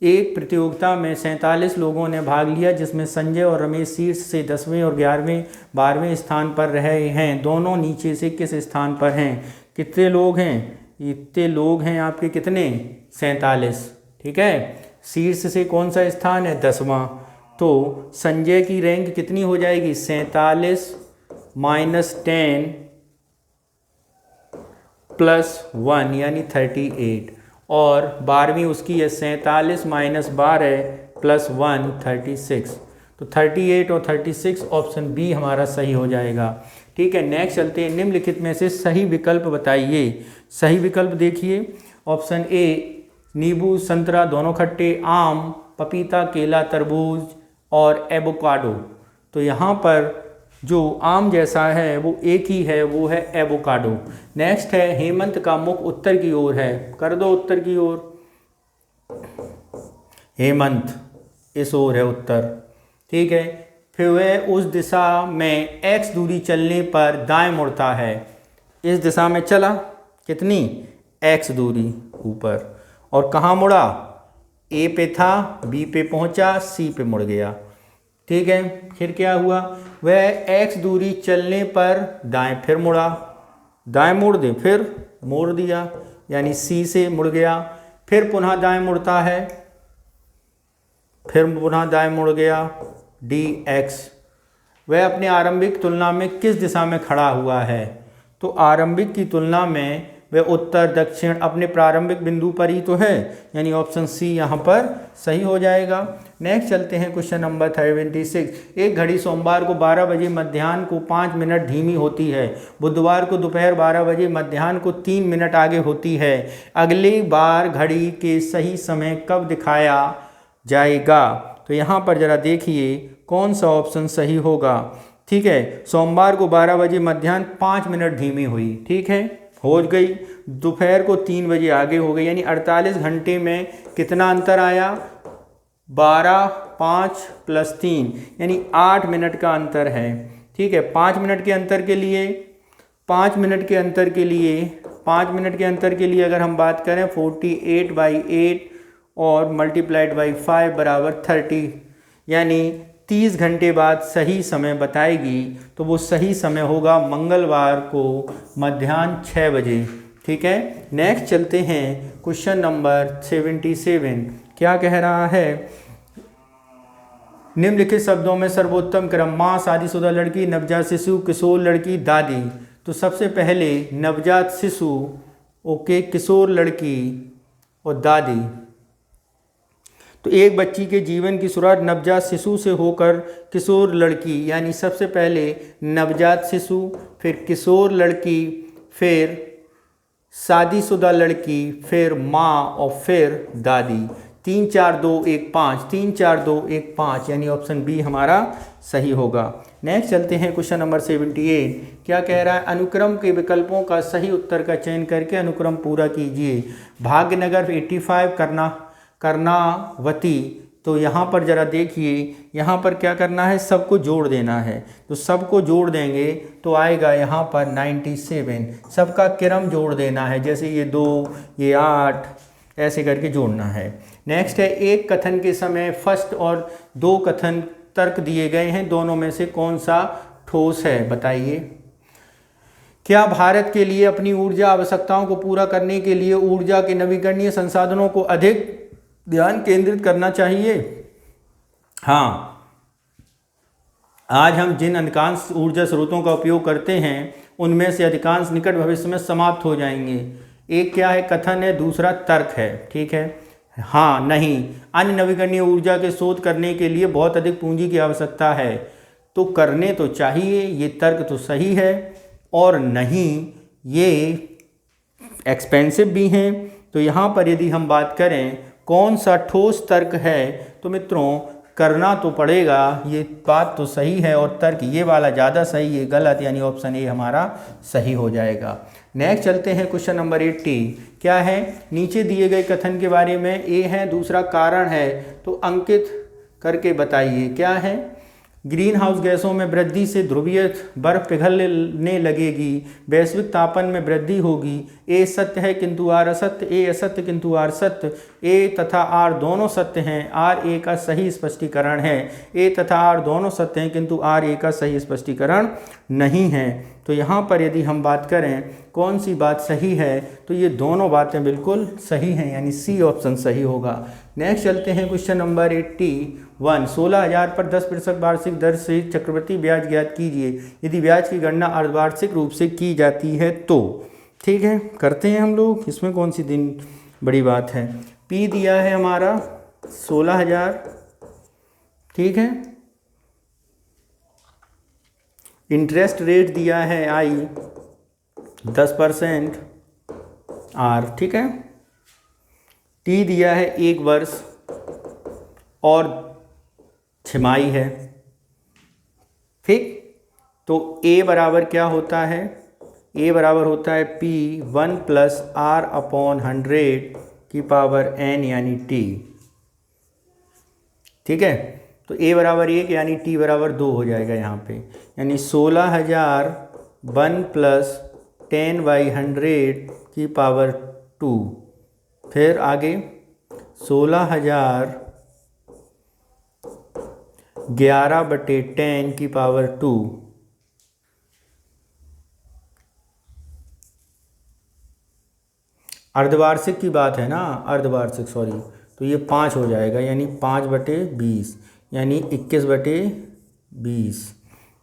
A: एक प्रतियोगिता में 47 लोगों ने भाग लिया जिसमें संजय और रमेश शीर्ष से 10वें और 11वें 12वें स्थान पर रहे हैं। दोनों नीचे से किस स्थान पर हैं। कितने लोग हैं, इतने लोग हैं आपके कितने, 47। ठीक है, शीर्ष से कौन सा स्थान है, 10वां। तो संजय की रैंक कितनी हो जाएगी, 47 - 10 + 1 यानी 38, और 12वीं उसकी है 47 - 12 + 1 36। तो 38 और 36 ऑप्शन बी हमारा सही हो जाएगा। ठीक है, नेक्स्ट चलते हैं, निम्नलिखित में से सही विकल्प बताइए। सही विकल्प देखिए, ऑप्शन ए नींबू संतरा दोनों खट्टे, आम पपीता केला तरबूज और एवोकाडो। तो यहाँ पर जो आम जैसा है वो एक ही है, वो है एवोकाडो। नेक्स्ट है हेमंत का मुख उत्तर की ओर है, कर दो उत्तर की ओर, हेमंत इस ओर है उत्तर। ठीक है, फिर वह उस दिशा में x दूरी चलने पर दाएं मुड़ता है। इस दिशा में चला कितनी, x दूरी ऊपर, और कहाँ मुड़ा, a पे था, b पे पहुंचा, c पे मुड़ गया। ठीक है, फिर क्या हुआ, वह x दूरी चलने पर दाएं फिर मुड़ा, दाएं मोड़ दे, फिर मोड़ दिया यानी c से मुड़ गया, फिर पुनः दाएं मुड़ता है, फिर पुनः दाएं मुड़ गया, dx। वह अपने आरंभिक तुलना में किस दिशा में खड़ा हुआ है। तो आरंभिक की तुलना में वह उत्तर दक्षिण अपने प्रारंभिक बिंदु पर ही तो है, यानी ऑप्शन सी यहाँ पर सही हो जाएगा। नेक्स्ट चलते हैं क्वेश्चन नंबर 76। एक घड़ी सोमवार को 12 बजे मध्याह्न को 5 मिनट धीमी होती है, बुधवार को दोपहर 12 बजे मध्याह्न को 3 मिनट आगे होती है। अगली बार घड़ी के सही समय कब दिखाया जाएगा। तो यहाँ पर जरा देखिए कौन सा ऑप्शन सही होगा। ठीक है, सोमवार को 12 बजे मध्याह्न 5 मिनट धीमी हुई, ठीक है, हो गई, दोपहर को 3 बजे आगे हो गई, यानी 48 घंटे में कितना अंतर आया, 12, 5 + 3 यानी 8 मिनट का अंतर है। ठीक है, 5 मिनट के अंतर के लिए 5 मिनट के अंतर के लिए 5 मिनट के अंतर के लिए अगर हम बात करें 48/8 और × 5 = 30, यानी 30 घंटे बाद सही समय बताएगी, तो वो सही समय होगा मंगलवार को मध्याह्न 6 बजे। ठीक है, नेक्स्ट चलते हैं क्वेश्चन नंबर 77। क्या कह रहा है? निम्नलिखित शब्दों में सर्वोत्तम क्रम माँ, शादीशुदा लड़की, नवजात शिशु, किशोर लड़की, दादी। तो सबसे पहले नवजात शिशु, ओके, किशोर लड़की और दादी। तो एक बच्ची के जीवन की शुरुआत नवजात शिशु से होकर किशोर लड़की, यानी सबसे पहले नवजात शिशु, फिर किशोर लड़की, फिर शादीशुदा लड़की, फिर माँ और फिर दादी। 3 4 2 1 5, 3 4 2 1 5, यानी ऑप्शन बी हमारा सही होगा। नेक्स्ट चलते हैं क्वेश्चन नंबर 78। क्या कह रहा है? अनुक्रम के विकल्पों का सही उत्तर का चयन करके अनुक्रम पूरा कीजिए। भाग्यनगर 85, कर्णावती। तो यहाँ पर जरा देखिए, यहाँ पर क्या करना है? सबको जोड़ देना है। तो सबको जोड़ देंगे तो आएगा यहाँ पर 97। सबका क्रम जोड़ देना है, जैसे ये 2, ये 8, ऐसे करके जोड़ना है। नेक्स्ट है, एक कथन के समय फर्स्ट और 2 कथन तर्क दिए गए हैं, दोनों में से कौन सा ठोस है? बताइए। क्या भारत के लिए अपनी ऊर्जा आवश्यकताओं को पूरा करने के लिए ऊर्जा के नवीकरणीय संसाधनों को अधिक ध्यान केंद्रित करना चाहिए? हाँ, आज हम जिन अधिकांश ऊर्जा स्रोतों का उपयोग करते हैं उनमें से अधिकांश निकट भविष्य में समाप्त हो जाएंगे। एक क्या है? कथन है, दूसरा तर्क है। ठीक है, हाँ, नहीं, अन्य नवीकरणीय ऊर्जा के शोध करने के लिए बहुत अधिक पूंजी की आवश्यकता है, तो करने तो चाहिए, ये तर्क तो सही है, और नहीं, ये एक्सपेंसिव भी हैं। तो यहाँ पर यदि हम बात करें कौन सा ठोस तर्क है, तो मित्रों करना तो पड़ेगा, ये बात तो सही है, और तर्क ये वाला ज़्यादा सही है, गलत, यानी ऑप्शन ए हमारा सही हो जाएगा। नेक्स्ट चलते हैं क्वेश्चन नंबर 80। क्या है? नीचे दिए गए कथन के बारे में ए है, दूसरा कारण है, तो अंकित करके बताइए। क्या है? ग्रीन हाउस गैसों में वृद्धि से ध्रुवीय बर्फ पिघलने लगेगी, वैश्विक तापमान में वृद्धि होगी। ए सत्य है किंतु आर असत्य, ए असत्य किंतु आर सत्य। ए तथा आर दोनों सत्य हैं, आर ए का सही स्पष्टीकरण है। ए तथा आर दोनों सत्य हैं किंतु आर ए का सही स्पष्टीकरण नहीं है। तो यहाँ पर यदि हम बात करें कौन सी बात सही है, तो ये दोनों बातें बिल्कुल सही हैं, यानी सी ऑप्शन सही होगा। नेक्स्ट चलते हैं क्वेश्चन नंबर 81। 16,000 पर 10% वार्षिक दर से चक्रवृद्धि ब्याज ज्ञात कीजिए यदि ब्याज की गणना अर्धवार्षिक रूप से की जाती है तो। ठीक है, करते हैं हम लोग, इसमें कौन सी दिन बड़ी बात है। पी दिया है हमारा 16,000, ठीक है। इंटरेस्ट रेट दिया है आई 10% आर, ठीक है। टी दिया है 1 वर्ष और छमाही है, ठीक। तो ए बराबर क्या होता है? ए बराबर होता है P 1 + R/100 की पावर n यानी टी, ठीक है। तो ए बराबर 1 यानी टी बराबर 2 हो जाएगा यहाँ पे, यानी 16,000 1 + 10/100 की पावर 2। फिर आगे 16,000 11/10 की पावर 2। अर्धवार्षिक की बात है ना, अर्धवार्षिक, सॉरी, तो ये 5 हो जाएगा, यानी 5/20 यानी 21/20,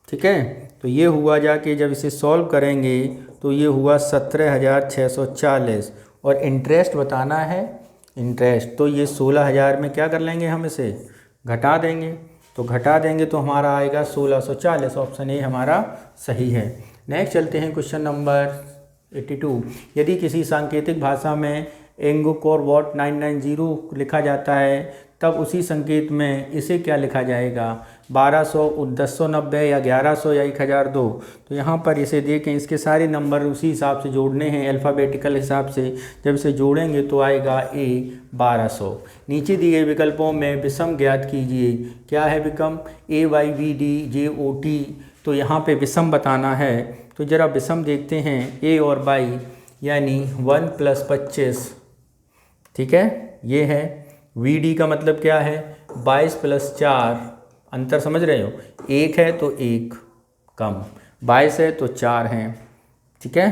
A: ठीक है। तो ये हुआ जाके जब इसे सॉल्व करेंगे तो ये हुआ 17,640 और इंटरेस्ट बताना है, इंटरेस्ट। तो ये 16,000 में क्या कर लेंगे, हम इसे घटा देंगे, तो घटा देंगे तो हमारा आएगा 1640, ऑप्शन ए हमारा सही है। नेक्स्ट चलते हैं क्वेश्चन नंबर 82। यदि किसी सांकेतिक भाषा में एंगकोर वॉट 990 लिखा जाता है तब उसी संकेत में इसे क्या लिखा जाएगा? 1200, 1090 या 1100 या 1002। तो यहाँ पर इसे देखें, इसके सारे नंबर उसी हिसाब से जोड़ने हैं, अल्फ़ाबेटिकल हिसाब से। जब इसे जोड़ेंगे तो आएगा ए 1200। नीचे दिए गए विकल्पों में विषम ज्ञात कीजिए। क्या है विकल्प? AYVD JOT। तो यहाँ पे विषम बताना है, तो ज़रा विषम देखते हैं। ए और बाई यानी 1 + 25, ठीक है, ये है। VD का मतलब क्या है? 22 + 4 अंतर समझ रहे हो, 1 है तो 1 कम, 22 है तो 4 हैं, ठीक है,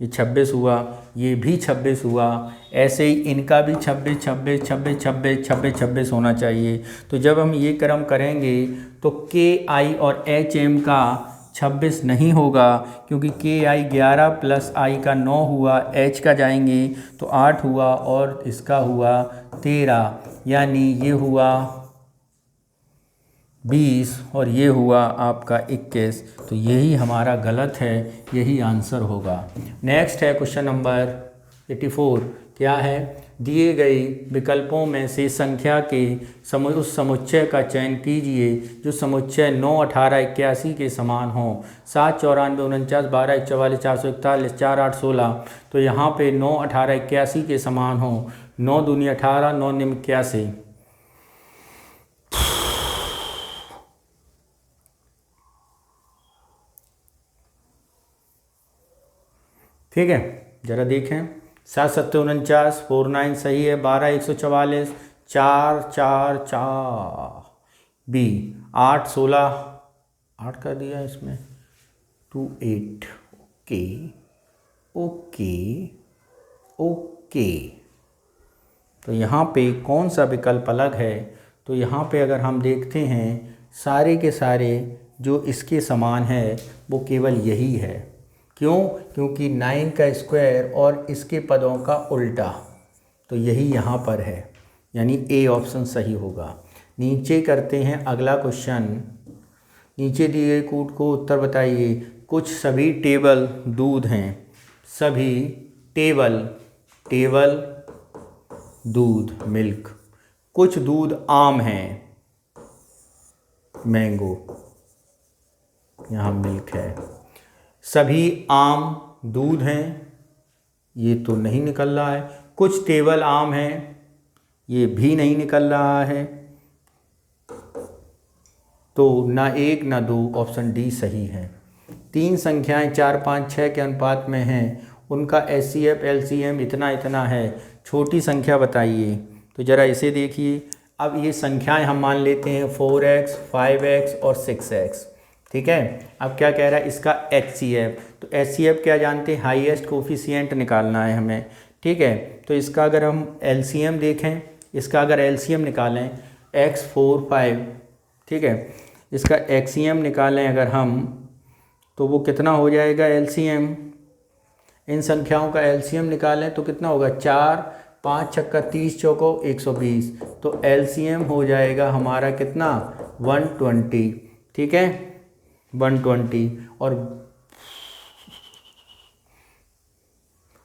A: ये 26 हुआ, ये भी 26 हुआ, ऐसे ही इनका भी 26 26 26 26 26 26 होना चाहिए। तो जब हम ये क्रम करेंगे तो के आई और एच एम का 26 नहीं होगा, क्योंकि के आई 11 प्लस आई का 9 हुआ, एच का जाएंगे तो 8 हुआ और इसका हुआ 13, यानी ये हुआ 20 और ये हुआ आपका 21। तो यही हमारा गलत है, यही आंसर होगा। नेक्स्ट है क्वेश्चन नंबर 84। क्या है, दिए गए विकल्पों में से संख्या के उस समुच्चय का चयन कीजिए जो समुच्चय 9, 18, 81 के समान हो। 7, 94, 49, 12, 44, 441, 4, 8, 16। तो यहाँ पे 9, 18, 81 के समान हो। 9 दूनी 18, 9 निम 81। ठीक है, ज़रा देखें। 7, 7, 49, 4, 9 सही है। 12, 144, 4, 4, 4 बी। 8, 16, 8 कर दिया इसमें, 2, 8। Okay okay okay. तो यहाँ पे कौन सा विकल्प अलग है? तो यहाँ पे अगर हम देखते हैं सारे के सारे जो इसके समान है वो केवल यही है। क्यों? क्योंकि 9 का स्क्वायर और इसके पदों का उल्टा, तो यही यहाँ पर है, यानी ए ऑप्शन सही होगा। नीचे करते हैं अगला क्वेश्चन। नीचे दिए गए कूट को उत्तर बताइए। कुछ सभी टेबल दूध हैं, सभी टेबल दूध मिल्क। कुछ दूध आम हैं, मैंगो, यहाँ मिल्क है। सभी आम दूध हैं, ये तो नहीं निकल रहा है। कुछ टेबल आम हैं, ये भी नहीं निकल रहा है। तो ना 1 ना 2, ऑप्शन डी सही है। 3 संख्याएं 4, 5, 6 के अनुपात में हैं, उनका एचसीएफ एलसीएम इतना इतना है, छोटी संख्या बताइए। तो ज़रा इसे देखिए। अब ये संख्याएं हम मान लेते हैं 4x, 5x और 6x, ठीक है। अब क्या कह रहा है, इसका एचसीएफ। तो एचसीएफ क्या जानते हैं, हाईएस्ट कोफिशिएंट निकालना है हमें, ठीक है। तो इसका अगर हम एलसीएम देखें, इसका अगर एलसीएम निकालें x 4 5, ठीक है, इसका एक्सीएम निकालें अगर हम, तो वो कितना हो जाएगा एलसीएम। इन संख्याओं का एलसीएम निकालें तो कितना होगा, 4, 5 छक्का 30 चौको 120। तो एलसीएम हो जाएगा हमारा कितना, 120, ठीक है, 120। और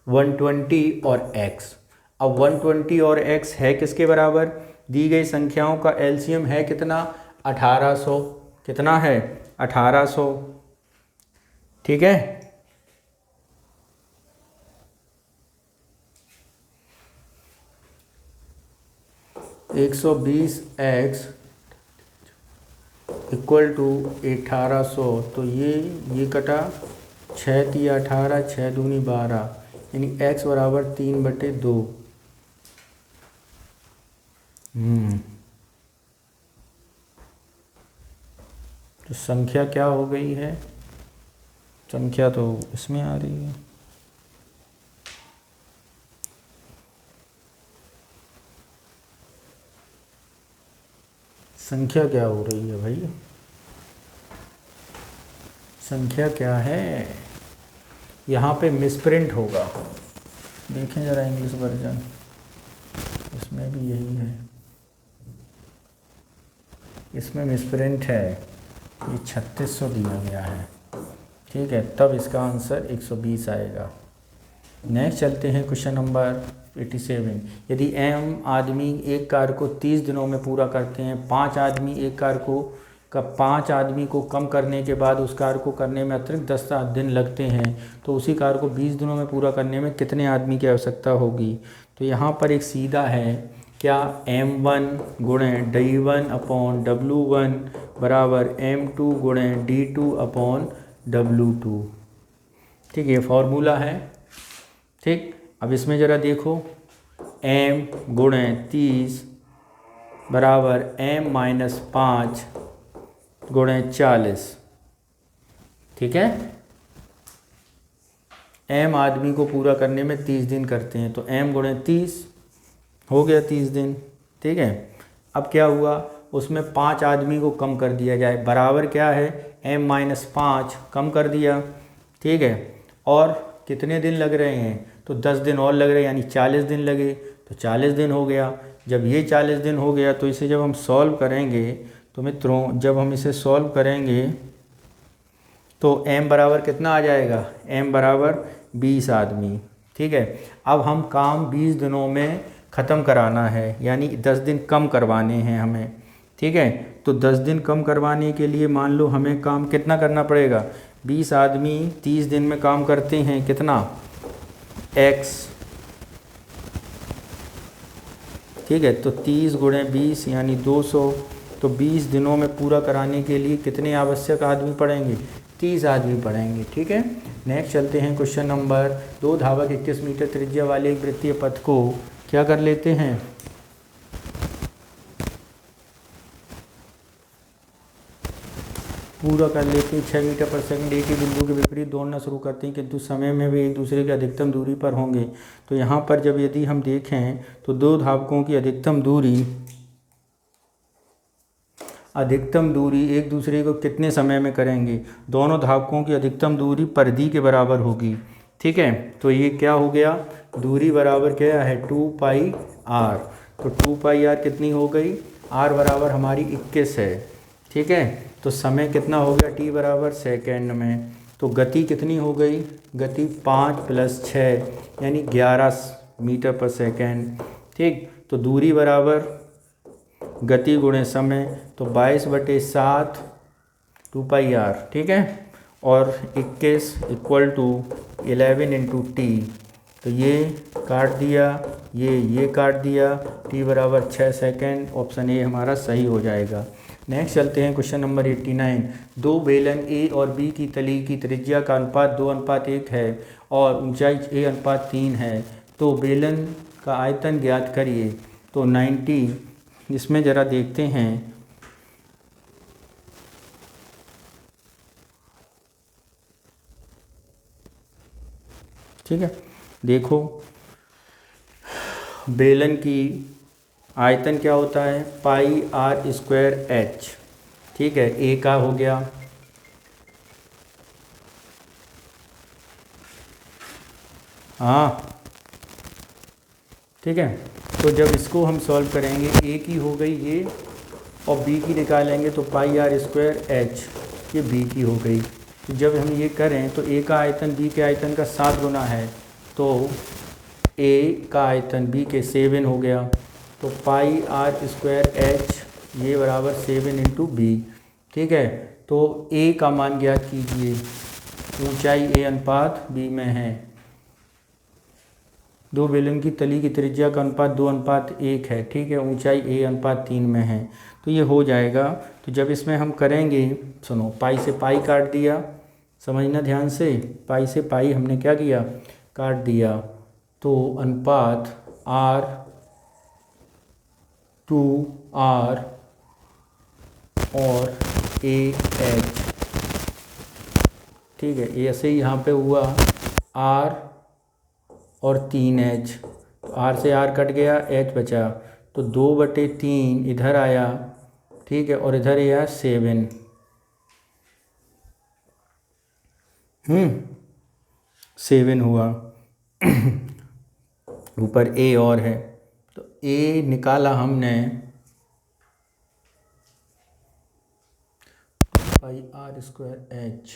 A: 120 और x, अब 120 और x है किसके बराबर, दी गई संख्याओं का एलसीएम है कितना, 1800। कितना है, 1800, ठीक है। 120x equal to 1800। तो ये कटा, 6 3 18, 6 दूनी 12, यानी x बराबर 3/2। तो संख्या क्या हो गई है, संख्या तो इसमें आ रही है। संख्या क्या हो रही है भाई, संख्या क्या है, यहाँ पे मिसप्रिंट होगा। देखें ज़रा इंग्लिश वर्जन, इसमें भी यही है, इसमें मिसप्रिंट है, ये 3600 दिया गया है, ठीक है। तब इसका आंसर 120 आएगा। नेक्स्ट चलते हैं क्वेश्चन नंबर 87। यदि m आदमी एक कार्य को 30 दिनों में पूरा करते हैं, 5 आदमी एक कार्य को 5 आदमी को कम करने के बाद उस कार्य को करने में अतिरिक्त 10 दिन लगते हैं, तो उसी कार्य को 20 दिनों में पूरा करने में कितने आदमी की आवश्यकता होगी। तो यहाँ पर एक सीधा है, क्या m1 गुणे d1 अपॉन w1 बराबर m2 गुणे d2 अपॉन w2, ठीक है, फॉर्मूला है, ठीक। अब इसमें ज़रा देखो, m गुणे 30 बराबर m-5 गुणे 40, ठीक है। m आदमी को पूरा करने में 30 दिन करते हैं, तो m गुणे 30 हो गया 30 दिन, ठीक है। अब क्या हुआ, उसमें 5 आदमी को कम कर दिया जाए, बराबर क्या है m-5 कम कर दिया, ठीक है। और कितने दिन लग रहे हैं, तो 10 दिन और लग रहे हैं, यानी 40 दिन लगे, तो 40 दिन हो गया। जब ये 40 दिन हो गया तो इसे जब हम सॉल्व करेंगे, तो मित्रों जब हम इसे सॉल्व करेंगे तो m बराबर कितना आ जाएगा, m बराबर 20 आदमी, ठीक है। अब हम काम 20 दिनों में ख़त्म कराना है, यानी 10 दिन कम करवाने हैं हमें, ठीक है। तो 10 दिन कम करवाने के लिए मान लो हमें काम कितना करना पड़ेगा, 20 आदमी 30 दिन में काम करते हैं, कितना x, ठीक है। तो 30 गुणे 20 यानी 200, तो 20 दिनों में पूरा कराने के लिए कितने आवश्यक आदमी पड़ेंगे, 30 आदमी पड़ेंगे, ठीक है। नेक्स्ट चलते हैं क्वेश्चन नंबर 2। धावक 21 मीटर त्रिज्या वाले एक वृत्तीय पथ को क्या कर लेते हैं, पूरा कर लेते हैं। 6 मीटर पर सेकंड एक ही बिंदु के विपरीत दौड़ना शुरू करते हैं, किंतु समय में वे एक दूसरे की अधिकतम दूरी पर होंगे। तो यहाँ पर जब यदि हम देखें तो दो धावकों की अधिकतम दूरी एक दूसरे को कितने समय में करेंगे, दोनों धावकों की अधिकतम दूरी परिधि के बराबर होगी, ठीक है। तो ये क्या हो गया, दूरी बराबर क्या है 2πr, तो 2πr कितनी हो गई, r बराबर हमारी 21 है, ठीक है। तो समय कितना हो गया, t बराबर सेकेंड में। तो गति कितनी हो गई, गति 5 + 6 यानी 11 मीटर पर सेकेंड, ठीक। तो दूरी बराबर गति गुणे समय, तो 22/7 2πr, ठीक है। और 21 = 11 × t, तो ये काट दिया, ये काट दिया, t बराबर 6 सेकेंड, ऑप्शन ए हमारा सही हो जाएगा। नेक्स्ट चलते हैं क्वेश्चन नंबर 89। दो बेलन A और B की तली की त्रिज्या का अनुपात 2:1 है और ऊंचाई A/3 है, तो बेलन का आयतन ज्ञात करिए। तो 90, इसमें ज़रा देखते हैं, ठीक है। देखो बेलन की आयतन क्या होता है, πr²h, ठीक है। ए का हो गया, हाँ, ठीक है। तो जब इसको हम सॉल्व करेंगे, ए की हो गई ये और बी की निकालेंगे, तो πr²h, ये बी की हो गई। तो जब हम ये करें तो ए का आयतन बी के आयतन का 7 गुना है, तो ए का आयतन बी के 7 हो गया, तो πr²h ये बराबर 7 × b, ठीक है। तो a का मान ज्ञात कीजिए, ऊंचाई A/b में है। दो बेलन की तली की त्रिज्या का अनुपात 2:1 है, ठीक है। ऊंचाई A/3 में है, तो ये हो जाएगा। तो जब इसमें हम करेंगे, सुनो, पाई से पाई काट दिया, समझना ध्यान से, पाई से पाई हमने क्या किया, काट दिया, तो अनुपात r/2r और AH, ठीक है। ऐसे ही यहाँ पे हुआ r और 3h, तो r से r कट गया, h बचा, तो 2/3 इधर आया, ठीक है, और इधर आया 7, 7 हुआ। ऊपर a और है, तो a निकाला हमने πr²h,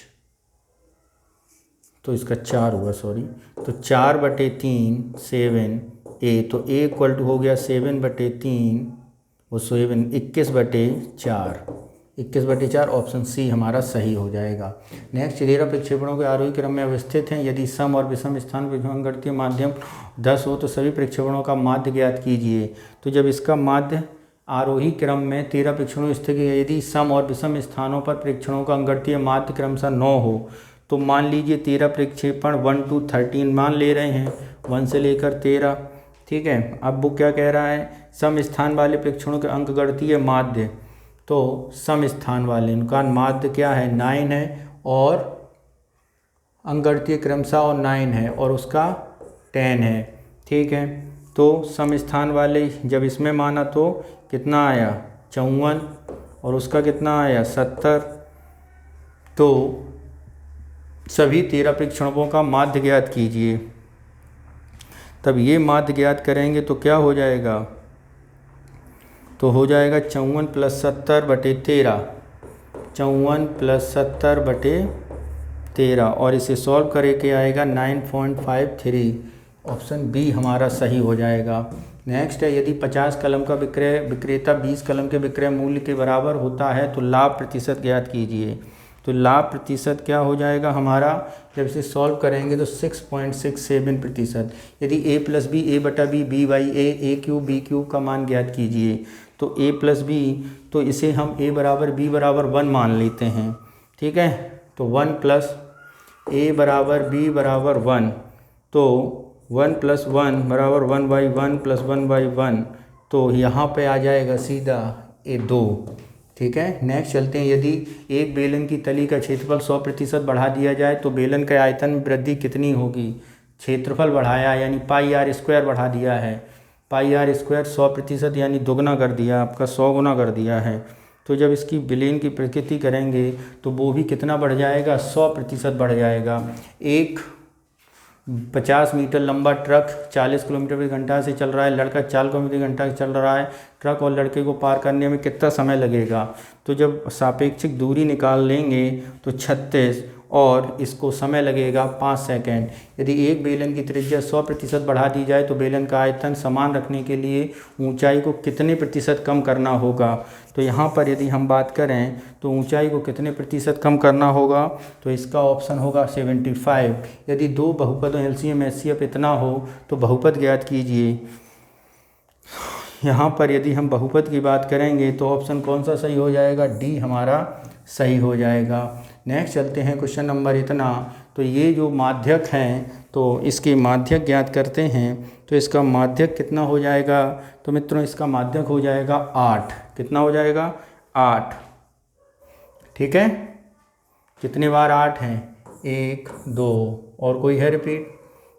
A: तो इसका 4 हुआ, सॉरी, तो 4/3 7 a, तो a = हो गया 7/3 और 7 21/4, 21/4, ऑप्शन सी हमारा सही हो जाएगा। नेक्स्ट, चिरेरा प्रक्षेपणों के आरोही क्रम में अवस्थित हैं। यदि सम और विषम स्थान प्रक्षेपण गणितीय माध्यम 10 हो तो सभी प्रक्षेपणों का माध्य ज्ञात कीजिए। तो जब इसका माध्य आरोही क्रम में 13 प्रक्षेपणों स्थित है, यदि सम और विषम स्थानों पर प्रक्षेपणों का अंगणितीय माध्य क्रमशः 9 हो, तो मान लीजिए 13 प्रक्षेपण 1 to 13 मान ले रहे हैं, 1 से लेकर 13, ठीक है। अब वो क्या कह रहा है, सम स्थान वाले प्रक्षेपणों के अंकगणितीय माध्य, तो सम स्थान वाले इनका माध्य क्या है 9 है और अंकगणितीय क्रमशः और 9 है और उसका 10 है। ठीक है, तो सम स्थान वाले जब इसमें माना तो कितना आया 54 और उसका कितना आया 70। तो सभी 13 परीक्षणों का माध्य ज्ञात कीजिए। तब ये माध्य ज्ञात करेंगे तो क्या हो जाएगा, तो हो जाएगा 54 + 70 बटे 13, 54 + 70 बटे 13 और इसे सॉल्व करके आएगा 9.53। ऑप्शन बी हमारा सही हो जाएगा। नेक्स्ट है, यदि 50 कलम का विक्रेता 20 कलम के विक्रय मूल्य के बराबर होता है तो लाभ प्रतिशत ज्ञात कीजिए। तो लाभ प्रतिशत क्या हो जाएगा हमारा, जब इसे सॉल्व करेंगे तो 6.67%। यदि a + b a/b b/a a³ का मान ज्ञात कीजिए। तो a + b, तो इसे हम a = b = 1 मान लेते हैं। ठीक है, तो 1 + a = b = 1, तो 1 + 1 = 1/1 + 1/1, तो यहाँ पे आ जाएगा सीधा a 2। ठीक है, नेक्स्ट चलते हैं। यदि एक बेलन की तली का क्षेत्रफल 100% बढ़ा दिया जाए तो बेलन के आयतन में वृद्धि कितनी होगी। क्षेत्रफल बढ़ाया यानी πr² बढ़ा दिया है, πr² 100% यानी दुगना कर दिया, आपका 100 गुना कर दिया है। तो जब इसकी बेलन की प्रकृति करेंगे तो वो भी कितना बढ़ जाएगा 100% बढ़ जाएगा। एक 50 मीटर लंबा ट्रक 40 किलोमीटर/घंटा से चल रहा है, लड़का 4 किलोमीटर/घंटा से चल रहा है। ट्रक और लड़के को पार करने में कितना समय लगेगा, तो जब सापेक्षिक दूरी निकाल लेंगे तो 36 और इसको समय लगेगा 5 सेकंड। यदि एक बेलन की त्रिज्या 100% बढ़ा दी जाए तो बेलन का आयतन समान रखने के लिए ऊंचाई को कितने प्रतिशत कम करना होगा। तो यहाँ पर यदि हम बात करें तो ऊंचाई को कितने प्रतिशत कम करना होगा, तो इसका ऑप्शन होगा 75। यदि दो बहुपदों एलसीएम एचसीएफ इतना हो तो बहुपद ज्ञात कीजिए। यहाँ पर यदि हम बहुपद की बात करेंगे तो ऑप्शन कौन सा सही हो जाएगा, डी हमारा सही हो जाएगा। नेक्स्ट चलते हैं क्वेश्चन नंबर इतना। तो ये जो माध्यक हैं तो इसके माध्यक ज्ञात करते हैं। तो इसका माध्यक कितना हो जाएगा, तो मित्रों इसका माध्यक हो जाएगा 8। कितना हो जाएगा 8। ठीक है, कितने बार 8 हैं, 1 2 और कोई है रिपीट।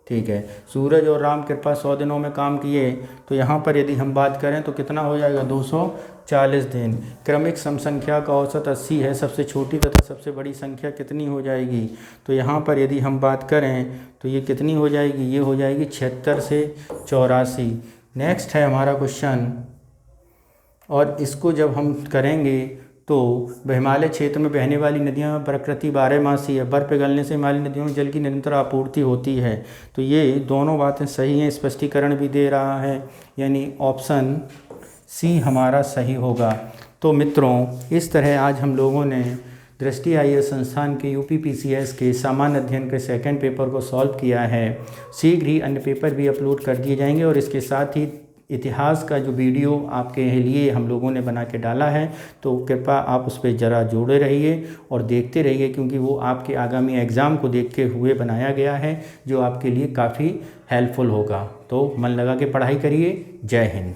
A: ठीक है, सूरज और राम कृपा 100 दिनों में काम किए। तो यहाँ पर यदि हम बात करें तो कितना हो जाएगा 240 दिन। क्रमिक सम संख्या का औसत 80 है, सबसे छोटी तथा सबसे बड़ी संख्या कितनी हो जाएगी। तो यहाँ पर यदि हम बात करें तो ये कितनी हो जाएगी, ये हो जाएगी 76 से 84। नेक्स्ट है हमारा क्वेश्चन, और इसको जब हम करेंगे तो हिमालय क्षेत्र में बहने वाली नदियों में प्रकृति 12मासी है। बर्फ पिघलने से हिमालय नदियों में जल की निरंतर आपूर्ति होती है। तो ये दोनों बातें सही हैं, स्पष्टीकरण भी दे रहा है, यानी ऑप्शन सी हमारा सही होगा। तो मित्रों इस तरह आज हम लोगों ने दृष्टि IAS संस्थान के UPPCS के सामान्य अध्ययन के सेकंड पेपर को सॉल्व किया है। शीघ्र ही अन्य पेपर भी अपलोड कर दिए जाएंगे और इसके साथ ही इतिहास का जो वीडियो आपके लिए हम लोगों ने बना के डाला है, तो कृपया आप उस पर ज़रा जुड़े रहिए और देखते रहिए, क्योंकि वो आपके आगामी एग्ज़ाम को देखते हुए बनाया गया है, जो आपके लिए काफ़ी हेल्पफुल होगा। तो मन लगा के पढ़ाई करिए। जय हिंद।